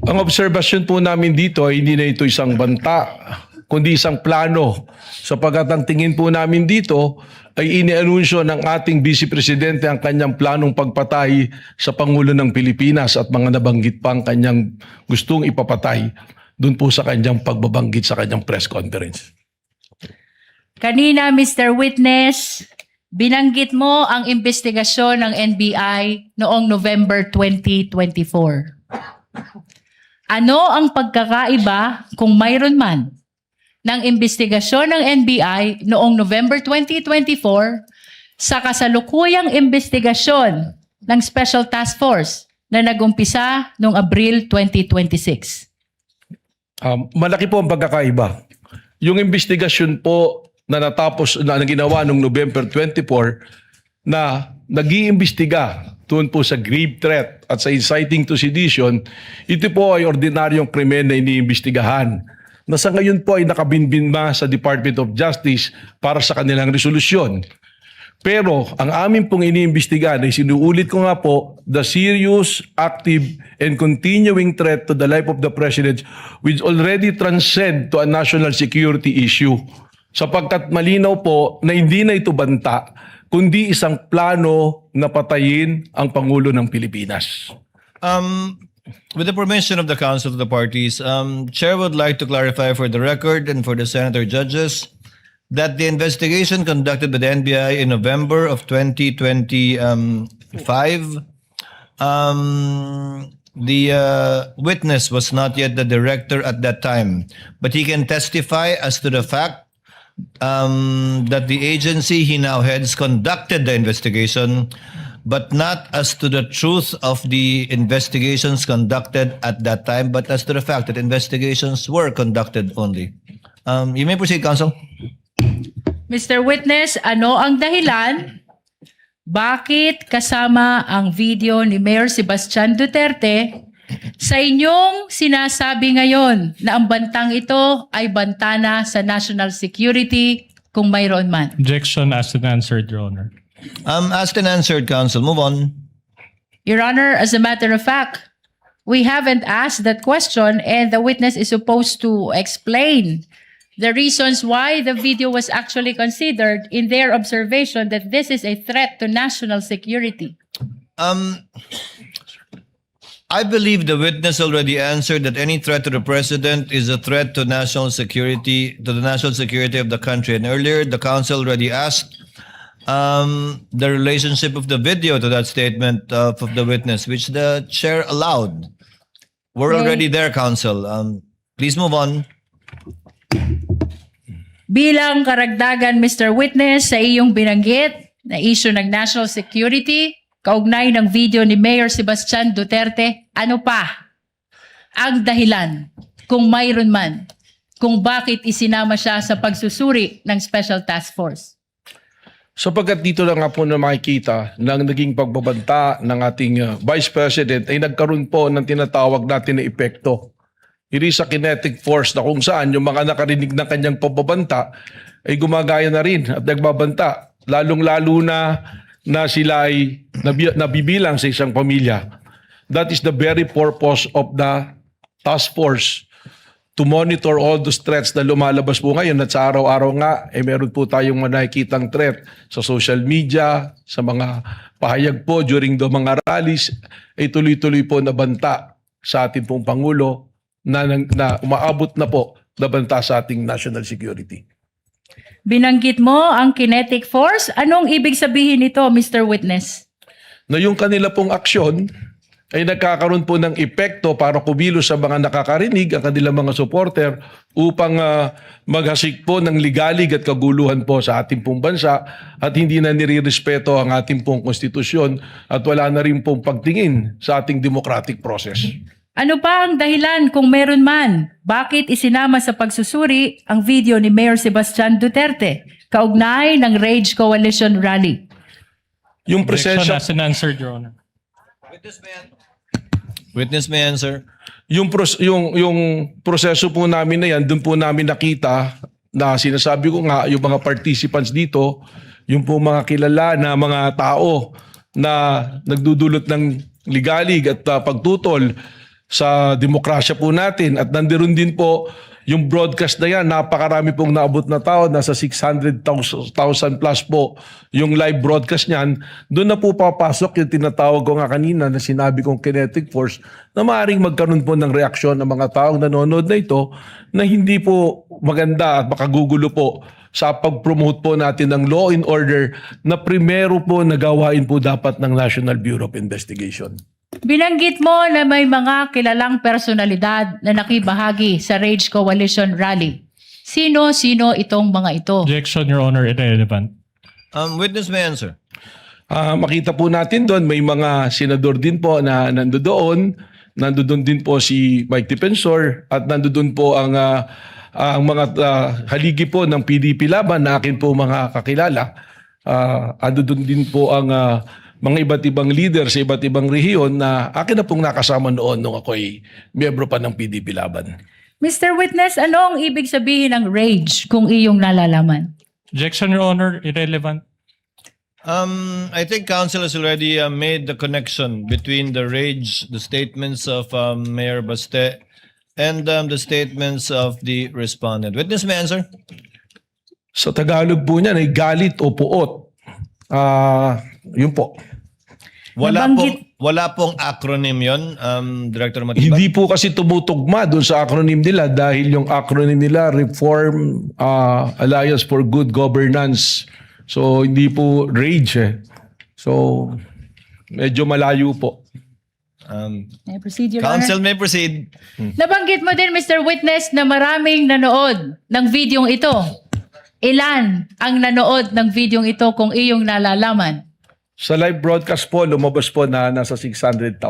Ang obserbasyon po namin dito ay hindi na ito isang banta, kundi isang plano. Sapagkat ang tingin po namin dito ay inianunsyo ng ating Vice Presidente ang kanyang planong pagpatay sa Pangulo ng Pilipinas at mga nabanggit pa ang kanyang gustong ipapatay doon po sa kanyang pagbabanggit sa kanyang press conference. Kanina, Mr. Witness, binanggit mo ang investigasyon ng NBI noong November 2024. Ano ang pagkakaiba, kung mayroon man, ng investigasyon ng NBI noong November 2024 sa kasalukuyang investigasyon ng Special Task Force na nagumpisa noong Abril 2026? Malaki po ang pagkakaiba. Yung investigasyon po na natapos na ginawa noong November 24 na nag-iimbestiga doon po sa grave threat at sa inciting to sedition, ito po ay ordinaryong krimen na iniimbestigahan na sa ngayon po ay nakabinbinma sa Department of Justice para sa kanilang resolusyon. Pero ang amin pong iniimbestigahan ay sinuulit ko nga po, the serious, active, and continuing threat to the life of the President which already transcend to a national security issue. Sapagkat malinaw po na hindi na ito banta, kundi isang plano na patayin ang Pangulo ng Pilipinas. With the permission of the Council of the Parties, Chair would like to clarify for the record and for the Senator judges that the investigation conducted by the NBI in November of 2025, the witness was not yet the director at that time, but he can testify as to the fact that the agency he now heads conducted the investigation, but not as to the truth of the investigations conducted at that time, but as to the fact that investigations were conducted only. You may proceed, Counsel. Mr. Witness, ano ang dahilan? Bakit kasama ang video ni Mayor Sebastian Duterte sa inyong sinasabi ngayon na ang bantang ito ay banta na sa national security, kung mayroon man? Objection asked and answered, Your Honor. Asked and answered, Counsel. Move on. Your Honor, as a matter of fact, we haven't asked that question and the witness is supposed to explain the reasons why the video was actually considered in their observation that this is a threat to national security. I believe the witness already answered that any threat to the President is a threat to national security, to the national security of the country. And earlier, the Council already asked the relationship of the video to that statement of the witness, which the Chair allowed. We're Okay. already there, Counsel. Please move on. Bilang karagdagan, Mr. Witness, sa iyong binanggit na issue ng national security, kaugnay ng video ni Mayor Sebastian Duterte, ano pa ang dahilan, kung mayroon man, kung bakit isinama siya sa pagsusuri ng Special Task Force? Sapagkat dito na nga po na makikita ng naging pagbabanta ng ating Vice President ay nagkaroon po ng tinatawag natin na epekto. It is a kinetic force na kung saan yung mga nakarinig ng kanyang pagbabanta ay gumagaya na rin at nagbabanta. Lalong-lalo na sila ay nabibilang sa isang pamilya. That is the very purpose of the task force, to monitor all those threats na lumalabas po ngayon at sa araw-araw nga meron po tayong nakikitang threat sa social media, sa mga pahayag po during the mga rallies, ay tuloy-tuloy po na banta sa ating pong Pangulo na umaabot na po na banta sa ating national security. Binanggit mo ang kinetic force. Anong ibig sabihin nito, Mr. Witness? Na yung kanila pong aksyon ay nagkakaroon po ng epekto para kumilos sa mga nakakarinig, ang kanilang mga supporter, upang maghasik po ng ligalig at kaguluhan po sa ating pong bansa at hindi na nirirespeto ang ating pong konstitusyon at wala na rin pong pagtingin sa ating democratic process. Ano pa ang dahilan kung meron man? Bakit isinama sa pagsusuri ang video ni Mayor Sebastian Duterte kaugnay ng Rage Coalition Rally? Yung Objection presensya, as answered, Your Honor. Witness may answer. yung proseso po namin na yan, doon po namin nakita na sinasabi ko nga, yung mga participants dito, yung po mga kilala na mga tao na nagdudulot ng ligalig at pagtutol sa demokrasya po natin. At nandiron din po yung broadcast na yan, napakarami pong naabot na tao, nasa 600,000 plus po yung live broadcast niyan. Doon na po papasok yung tinatawag ko nga kanina na sinabi kong kinetic force na maaaring magkaroon po ng reaksyon ng mga taong nanonood na ito na hindi po maganda at makagugulo po sa pag-promote po natin ng law and order na primero po nagawain po dapat ng National Bureau of Investigation. Binanggit mo na may mga kilalang personalidad na nakibahagi sa Rage Coalition Rally. Sino-sino itong mga ito? Objection, Your Honor, irrelevant. Witness may answer. Makita po natin doon, may mga senador din po na nandoon. Nandoon din po si Mike Defensor at nandoon po ang mga haligi po ng PDP Laban na akin po mga kakilala. Nandoon din po ang mga iba't ibang leader sa iba't ibang rehiyon na akin na pong nakasama noon nung ako'y miyembro pa ng PDP Laban. Mr. Witness, ano ang ibig sabihin ng rage kung iyong nalalaman? Objection, Your Honor, irrelevant. I think council has already made the connection between the rage, the statements of Mayor Baste, and the statements of the respondent. Witness may answer. Sa Tagalog po niyan ay galit o puot. Yun po. Wala pong acronym yon, Director Matibag. Hindi po kasi tumutugma doon sa acronym nila dahil yung acronym nila Reform Alliance for Good Governance. So hindi po RAGE eh. So medyo malayo po. May proceed, Your Honor. Council may proceed. Nabanggit mo din, Mr. Witness, na maraming nanood ng videong ito. Ilan ang nanood ng videong ito kung iyong nalalaman? Sa live broadcast po, lumabas po na nasa 600,000.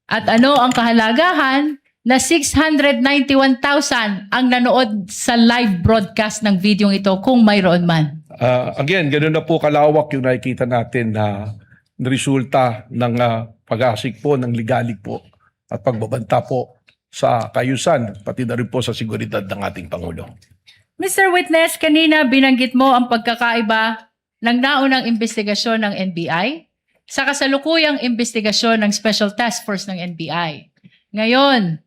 At ano ang kahalagahan na 691,000 ang nanood sa live broadcast ng videong ito kung mayroon man? Again, ganoon na po kalawak yung nakikita natin na resulta ng pag-asik po ng ligalig po at pagbabanta po sa kayusan, pati na rin po sa seguridad ng ating Pangulo. Mr. Witness, kanina binanggit mo ang pagkakaiba ng naunang investigasyon ng NBI sa kasalukuyang investigasyon ng Special Task Force ng NBI. Ngayon,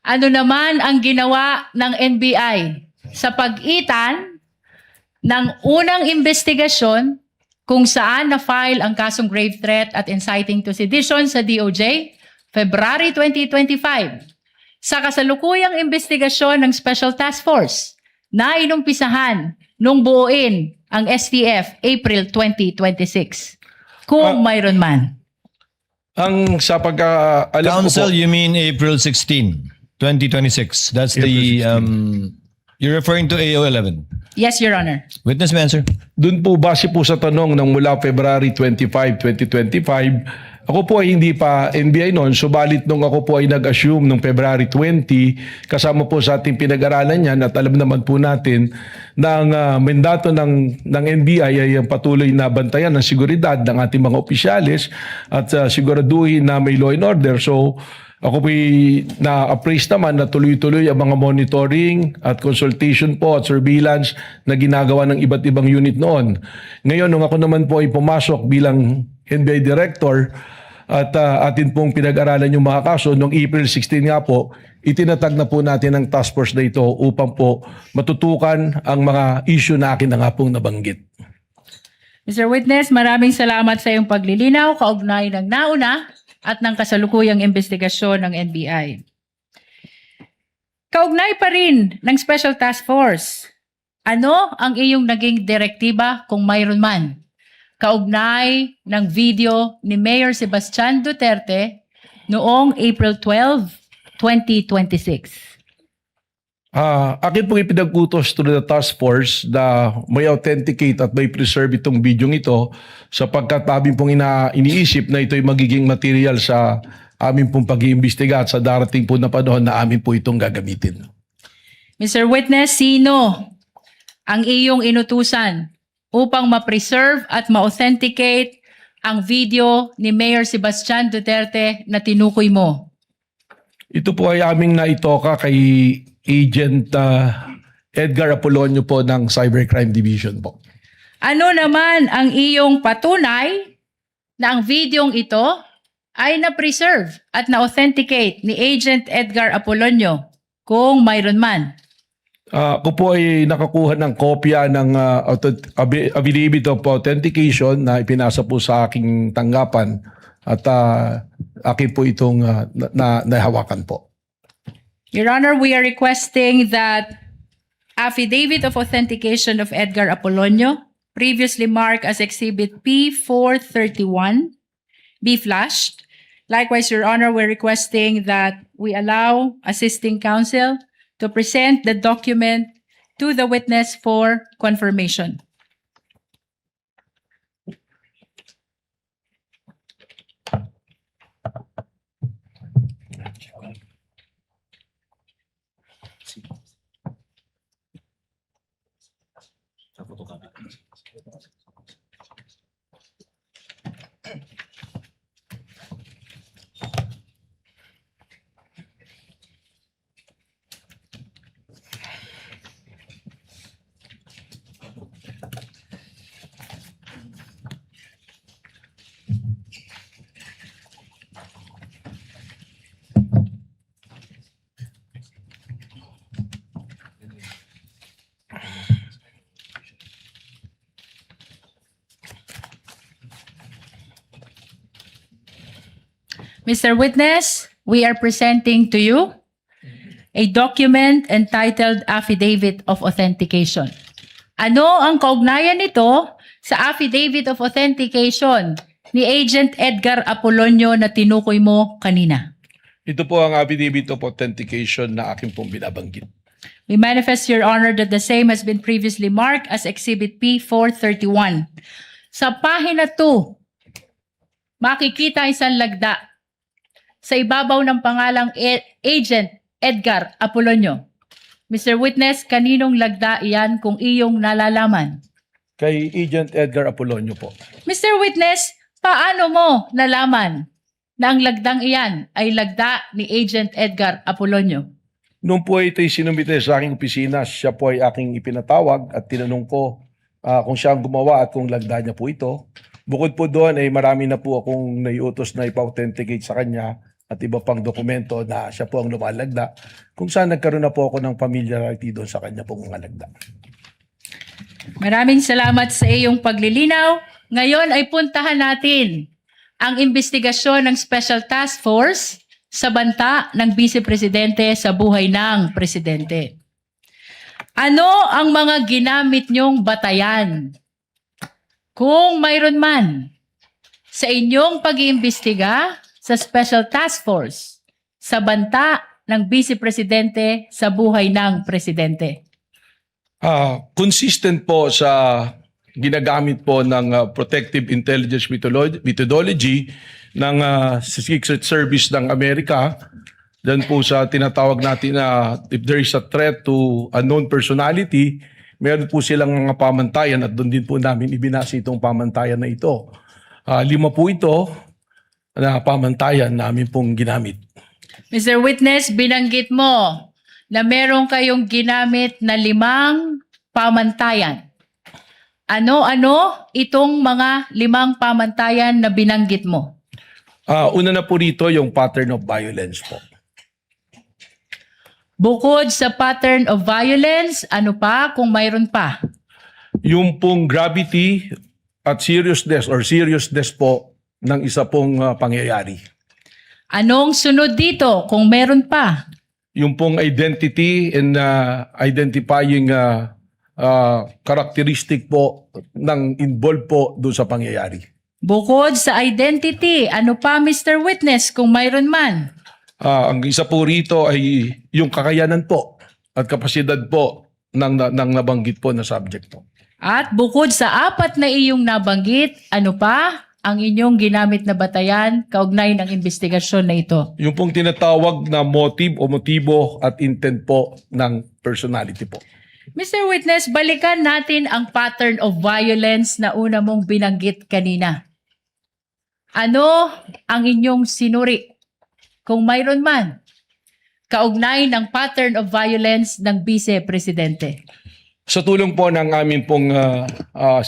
ano naman ang ginawa ng NBI sa pagitan ng unang investigasyon kung saan na-file ang kasong grave threat at inciting to sedition sa DOJ, February 2025, sa kasalukuyang investigasyon ng Special Task Force na inumpisahan nung buuin ang STF April 2026. Kung mayroon man. Ang sa pagkaalam ko po, Council, you mean April 16, 2026. That's the you're referring to AO11. Yes, Your Honor. Witness may answer. doon po base po sa tanong ng mula February 25, 2025, ako po ay hindi pa NBI noon, subalit nung ako po ay nag-assume nung February 20, kasama po sa ating pinag-aralan yan at alam naman po natin na ang mandato ng NBI ay ang patuloy na bantayan ng seguridad ng ating mga opisyalis at siguraduhin na may law and order. So ako po na-appraise naman na tuloy-tuloy ang mga monitoring at consultation po at surveillance na ginagawa ng iba't ibang unit noon. Ngayon, nung ako naman po ay pumasok bilang NBI Director at atin pong pinag-aralan yung mga kaso, noong April 16 nga po, itinatag na po natin ang task force na ito upang po matutukan ang mga issue na akin na nga pong nabanggit. Mr. Witness, maraming salamat sa iyong paglilinaw, kaugnay ng nauna at ng kasalukuyang investigasyon ng NBI. Kaugnay pa rin ng Special Task Force, ano ang iyong naging direktiba kung mayroon man? Kaugnay ng video ni Mayor Sebastian Duterte noong April 12, 2026. Akin pong ipinag-utos to the task force na may authenticate at may preserve itong video ito sapagkat amin pong iniisip na ito'y magiging material sa amin pong pag-iimbestiga at sa darating po na panahon na amin po itong gagamitin. Mr. Witness, sino ang iyong inutusan upang ma-preserve at ma-authenticate ang video ni Mayor Sebastian Duterte na tinukoy mo? Ito po ay aming naitoka kay Agent Edgar Apolonio po ng Cybercrime Division po. Ano naman ang iyong patunay na ang videong ito ay na-preserve at na-authenticate ni Agent Edgar Apolonio kung mayroon man? Ako po ay nakakuha ng kopya ng affidavit of authentication na ipinasa po sa aking tanggapan at akin po itong nahawakan po. Your Honor, we are requesting that affidavit of authentication of Edgar Apolonio, previously marked as Exhibit P431, be flashed. Likewise, Your Honor, we're requesting that we allow assisting counsel to present the document to the witness for confirmation. Mr. Witness, we are presenting to you a document entitled Affidavit of Authentication. Ano ang kaugnayan nito sa Affidavit of Authentication ni Agent Edgar Apolonio na tinukoy mo kanina? Ito po ang affidavit of authentication na aking pong binabanggit. We manifest, Your Honor, that the same has been previously marked as Exhibit P431. Sa pahina 2, makikita isang lagda sa ibabaw ng pangalang Agent Edgar Apolonio. Mr. Witness, kaninong lagda iyan kung iyong nalalaman? Kay Agent Edgar Apolonio po. Mr. Witness, paano mo nalaman na ang lagdang iyan ay lagda ni Agent Edgar Apolonio? Noong po ito'y sinumite sa aking opisina, siya po ay aking ipinatawag at tinanong ko kung siya ang gumawa at kung lagda niya po ito. Bukod po doon ay marami na po akong naiutos na ipa-authenticate sa kanya at iba pang dokumento na siya po ang lumalagda kung saan nagkaroon na po ako ng familiarity doon sa kanya pong mga lagda. Maraming salamat sa iyong paglilinaw. Ngayon ay puntahan natin ang investigasyon ng Special Task Force sa banta ng Vice Presidente sa buhay ng Presidente. Ano ang mga ginamit niyong batayan? Kung mayroon man sa inyong pag-iimbestiga sa Special Task Force sa banta ng Vice Presidente sa buhay ng Presidente. Consistent po sa ginagamit po ng Protective Intelligence Methodology ng Secret Service ng Amerika. Then po sa tinatawag natin na if there is a threat to unknown personality, meron po silang mga pamantayan at doon din po namin ibinasa itong pamantayan na ito. 5 po ito na pamantayan namin pong ginamit. Mr. Witness, binanggit mo na meron kayong ginamit na 5 pamantayan. Ano-ano itong mga 5 pamantayan na binanggit mo? Una na po rito yung pattern of violence po. Bukod sa pattern of violence, ano pa kung mayroon pa? Yung pong gravity at seriousness po ng isa pong pangyayari. Anong sunod dito kung meron pa? yung pong identity and identifying characteristic po ng involved po doon sa pangyayari. Bukod sa identity, ano pa Mr. Witness kung mayroon man? Ang isa po rito ay yung kakayanan po at kapasidad po ng nabanggit po na subject po. At bukod sa 4 na iyong nabanggit, ano pa ang inyong ginamit na batayan kaugnay ng investigasyon na ito? Yung pong tinatawag na motive o motibo at intent po ng personality po. Mr. Witness, balikan natin ang pattern of violence na una mong binanggit kanina. Ano ang inyong sinuri, kung mayroon man, kaugnay ng pattern of violence ng Vice Presidente? Sa tulong po ng aming pong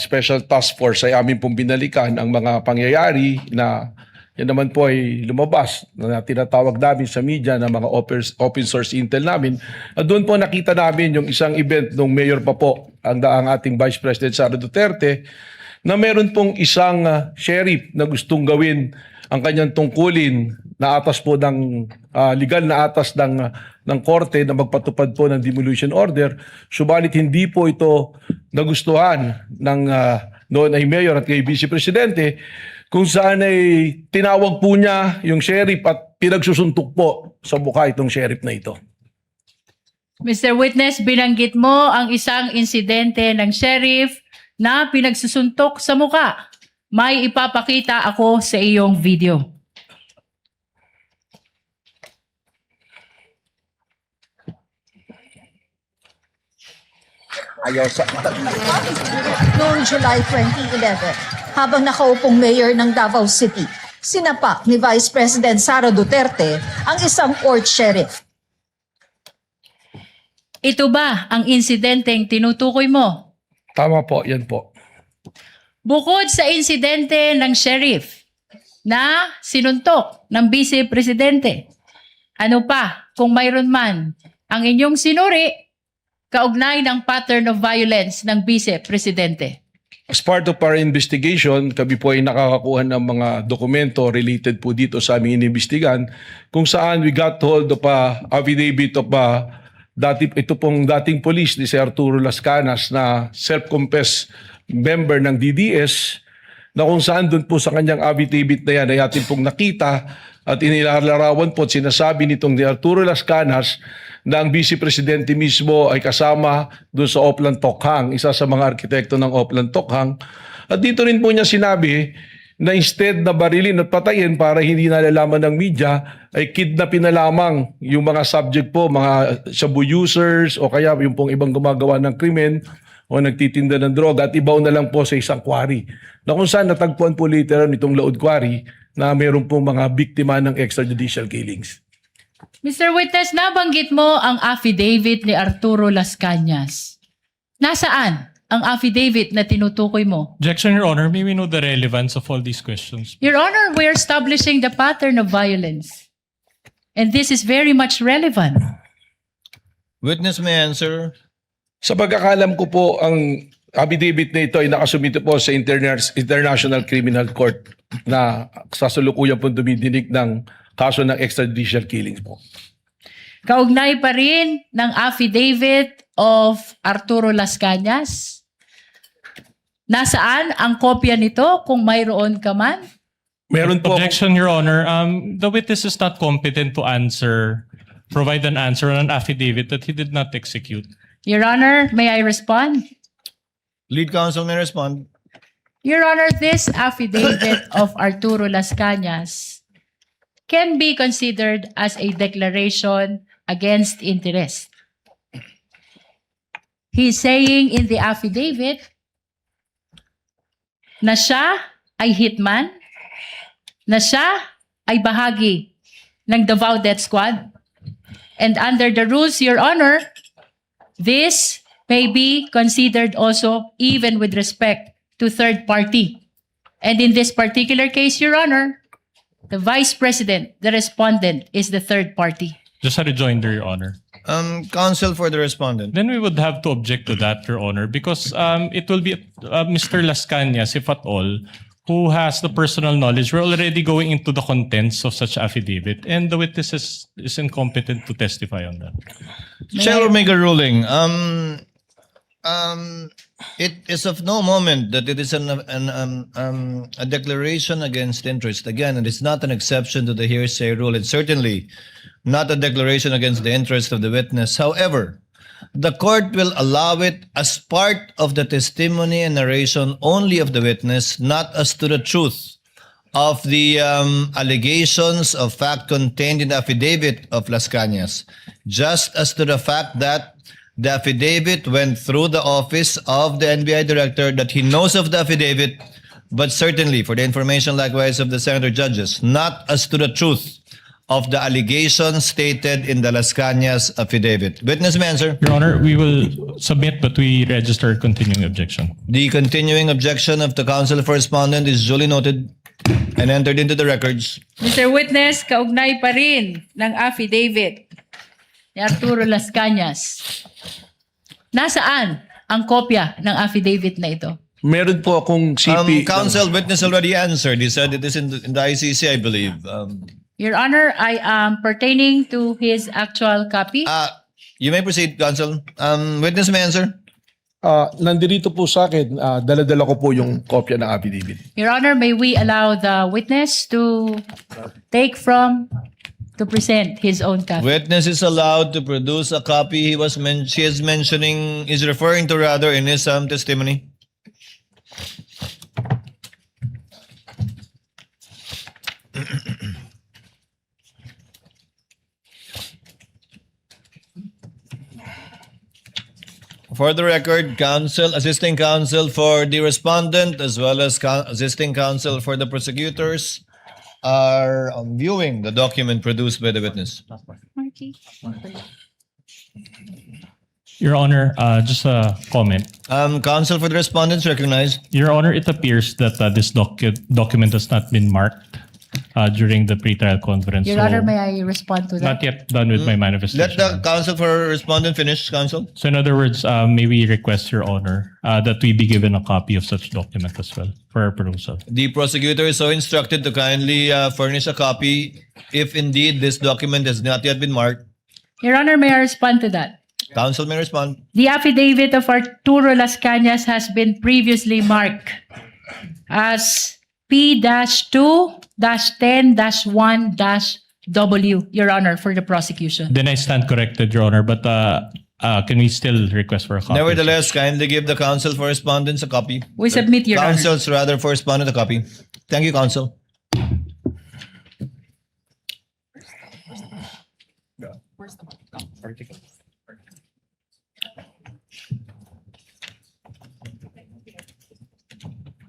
Special Task Force ay aming pong binalikan ang mga pangyayari na yan naman po ay lumabas na tinatawag namin sa media na mga open source intel namin. At doon po nakita namin yung isang event nung mayor pa po ang ating Vice President Sara Duterte na meron pong isang sheriff na gustong gawin ang kanyang tungkulin na atas po ng legal na atas ng korte na magpatupad po ng demolition order. Subalit hindi po ito nagustuhan ng noon ay mayor at kay Vice Presidente, kung saan ay tinawag po niya yung sheriff at pinagsusuntok po sa mukha itong sheriff na ito. Mr. Witness, binanggit mo ang isang insidente ng sheriff na pinagsusuntok sa muka. May ipapakita ako sa iyong video. Noong July 2011, habang nakaupong mayor ng Davao City, sinapak ni Vice President Sara Duterte ang isang court sheriff. Ito ba ang insidenteng tinutukoy mo? Tama po, yan po. Bukod sa insidente ng sheriff na sinuntok ng Vice Presidente, ano pa kung mayroon man ang inyong sinuri kaugnay ng pattern of violence ng Vice Presidente? As part of our investigation, kami po ay nakakakuha ng mga dokumento related po dito sa aming inimbestigan kung saan we got hold of a affidavit of ito pong dating police ni si Arturo Las Canas na self-confessed member ng DDS na kung saan doon po sa kanyang affidavit na yan ay atin pong nakita at inilalarawan po at sinasabi nitong ni Arturo Las Canas na ang Vice Presidente mismo ay kasama doon sa Oplan Tokhang, isa sa mga arkitekto ng Oplan Tokhang. At dito rin po niya sinabi na instead na barilin at patayin para hindi nalalaman ng media, ay kidnapin na lamang yung mga subject po, mga shabu users o kaya yung pong ibang gumagawa ng krimen o nagtitinda ng droga at ibaw na lang po sa isang quarry. Na kung saan natagpuan po later nitong Laod Quarry na mayroon pong mga biktima ng extrajudicial killings. Mr. Witness, nabanggit mo ang affidavit ni Arturo Las Cañas. Nasaan ang affidavit na tinutukoy mo? Objection, Your Honor. May we know the relevance of all these questions? Your Honor, we're establishing the pattern of violence. And this is very much relevant. Witness may answer. Sa pagkakalam ko po, ang affidavit na ito ay nakasumito po sa International Criminal Court na sasalukuyan po dumidinig ng kaso ng extrajudicial killings po. Kaugnay pa rin ng affidavit of Arturo Las Cañas. Nasaan ang kopya nito kung mayroon ka man? Meron po Objection, Your Honor. The witness is not competent to provide an answer on an affidavit that he did not execute. Your Honor, may I respond? Lead counsel may respond. Your Honor, this affidavit of Arturo Las Cañas can be considered as a declaration against interest. He's saying in the affidavit na siya ay hitman, na siya ay bahagi ng Davao Death Squad. And under the rules, Your Honor, this may be considered also even with respect to third party. And in this particular case, Your Honor, the Vice President, the respondent, is the third party. Just a rejoinder, Your Honor. Counsel for the respondent. Then we would have to object to that, Your Honor, because it will be Mr. Las Cañas, if at all, who has the personal knowledge. We're already going into the contents of such affidavit, and the witness is incompetent to testify on that. Chair will make a ruling. It is of no moment that it is a declaration against interest. Again, it is not an exception to the hearsay rule. It's certainly not a declaration against the interest of the witness. However, the court will allow it as part of the testimony and narration only of the witness, not as to the truth of the allegations of fact contained in the affidavit of Las Cañas, just as to the fact that the affidavit went through the office of the NBI director, that he knows of the affidavit, but certainly for the information likewise of the senator judges, not as to the truth of the allegations stated in the Las Cañas affidavit. Witness may answer. Your Honor, we will submit, but we register continuing objection. The continuing objection of the counsel for respondent is duly noted and entered into the records. Mr. Witness, kaugnay pa rin ng affidavit ni Arturo Las Cañas. Nasaan ang kopya ng affidavit na ito? Meron po akong CP. Counsel, witness already answered. He said it is in the ICC, I believe. Your Honor, I am pertaining to his actual copy. You may proceed, counsel. Witness may answer. Nandito po sa akin, dala-dala ko po yung kopya ng affidavit. Your Honor, may we allow the witness to present his own copy? Witness is allowed to produce a copy she is mentioning, is referring to rather in his testimony. For the record, counsel, assisting counsel for the respondent, as well as assisting counsel for the prosecutors, are viewing the document produced by the witness. Your Honor, just a comment. Counsel for the respondents recognized. Your Honor, it appears that this document has not been marked during the pre-trial conference. Your so Honor, may I respond to that? not yet done with my manifestation. Let the counsel for respondent finish, counsel. So in other words, may we request, Your Honor, that we be given a copy of such document as well for our perusal. The prosecutor is so instructed to kindly furnish a copy if indeed this document has not yet been marked. Your Honor, may I respond to that? Counsel may respond. The affidavit of Arturo Las Cañas has been previously marked as P-2-10-1-W, Your Honor, for the prosecution. Then I stand corrected, Your Honor, but can we still request for a copy? Nevertheless, kindly give the counsel for respondents a copy. We submit, Your Honor. Counsels rather for respondent a copy. Thank you, counsel.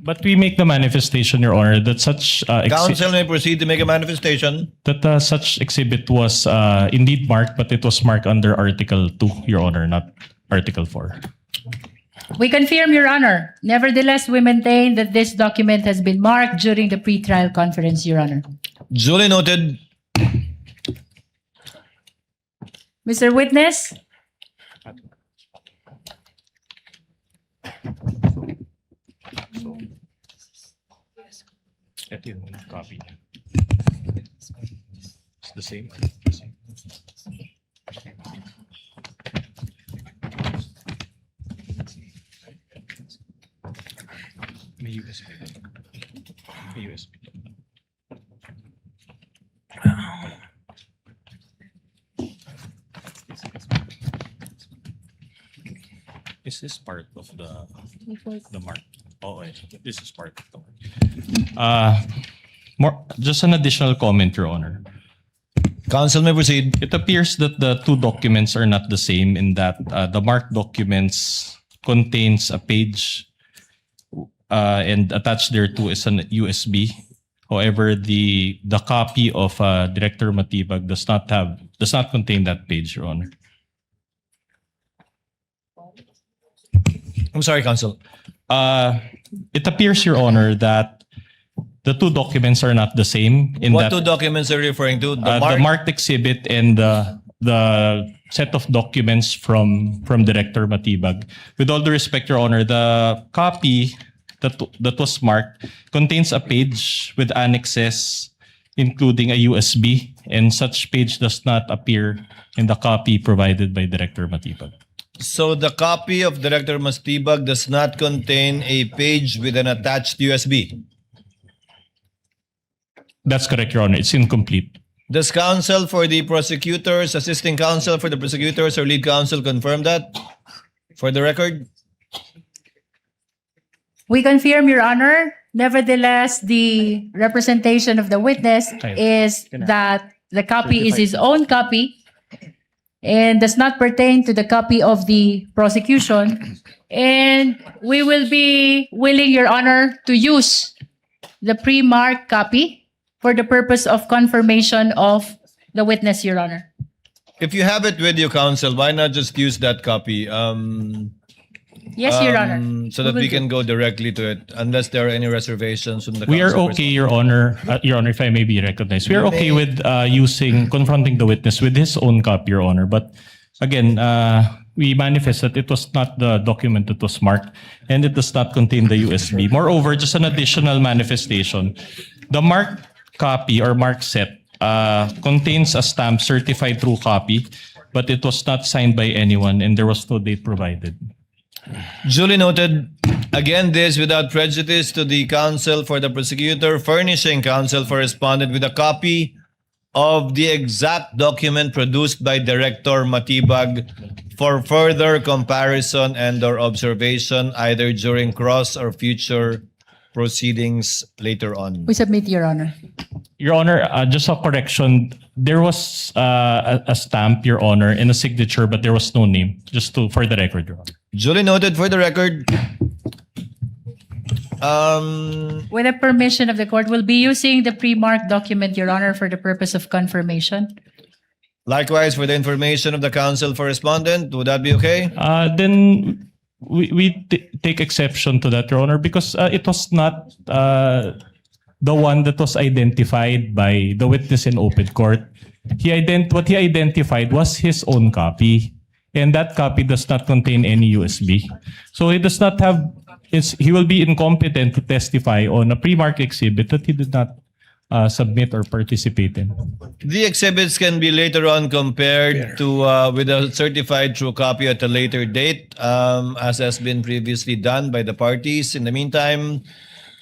But we make the manifestation, Your Honor, that such Counsel may proceed to make a manifestation. that such exhibit was indeed marked, but it was marked under Article 2, Your Honor, not Article 4. We confirm, Your Honor. Nevertheless, we maintain that this document has been marked during the pre-trial conference, Your Honor. Duly noted. Mr. Witness, Ito yung copy. It's the same. May USB. May USB. Is this part of the mark? Oh, this is part of the mark. Just an additional comment, Your Honor. Counsel may proceed. It appears that the two documents are not the same in that the marked documents contains a page and attached thereto is an USB. However, the copy of Director Matibag does not contain that page, Your Honor. I'm sorry, counsel. It appears, Your Honor, that the two documents are not the same. In What that, two documents are you referring to? the marked exhibit and the set of documents from Director Matibag. With all due respect, Your Honor, the copy that was marked contains a page with annexes including a USB, and such page does not appear in the copy provided by Director Matibag. So the copy of Director Mastibag does not contain a page with an attached USB. That's correct, Your Honor. It's incomplete. Does counsel for the prosecutors, assisting counsel for the prosecutors, or lead counsel confirm that? For the record? We confirm, Your Honor. Nevertheless, the representation of the witness is that the copy is his own copy and does not pertain to the copy of the prosecution. And we will be willing, Your Honor, to use the pre-marked copy for the purpose of confirmation of the witness, Your Honor. If you have it with you, counsel, why not just use that copy? Yes, Your Honor. So that will we do. can go directly to it, unless there are any reservations from the We are counsel okay, Your Honor. Your Honor, if I may be recognized. We are okay with confronting the witness with his own copy, Your Honor. But again, we manifest that it was not the document that was marked and it does not contain the USB. Moreover, just an additional manifestation, the marked copy or marked set contains a stamp certified true copy, but it was not signed by anyone and there was no date provided. Duly noted. Again, this without prejudice to the counsel for the prosecutor, furnishing counsel for respondent with a copy of the exact document produced by Director Matibag for further comparison and or observation either during cross or future proceedings later on. We submit, Your Honor. Your Honor, just a correction. There was a stamp, Your Honor, and a signature, but there was no name. Just for the record, Your Honor. Duly noted for the record. With the permission of the court, we'll be using the pre-marked document, Your Honor, for the purpose of confirmation. Likewise, for the information of the counsel for respondent, would that be okay? Then we take exception to that, Your Honor, because it was not the one that was identified by the witness in open court. What he identified was his own copy, and that copy does not contain any USB. So he does not have. He will be incompetent to testify on a pre-marked exhibit that he did not submit or participate in. The exhibits can be later on compared to with a certified true copy at a later date, as has been previously done by the parties. In the meantime,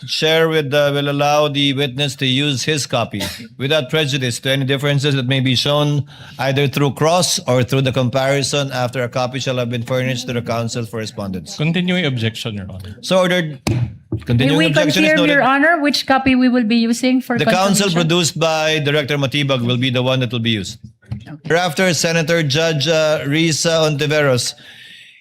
Chair will allow the witness to use his copy without prejudice to any differences that may be shown either through cross or through the comparison after a copy shall have been furnished to the counsel for respondents. Continuing objection, Your Honor. So ordered. May Continuing we objection is confirm, noted. Your Honor, which copy we will be using for The counsel confirmation? produced by Director Matibag will be the one that will be used. Thereafter, Senator Judge Risa Ontiveros,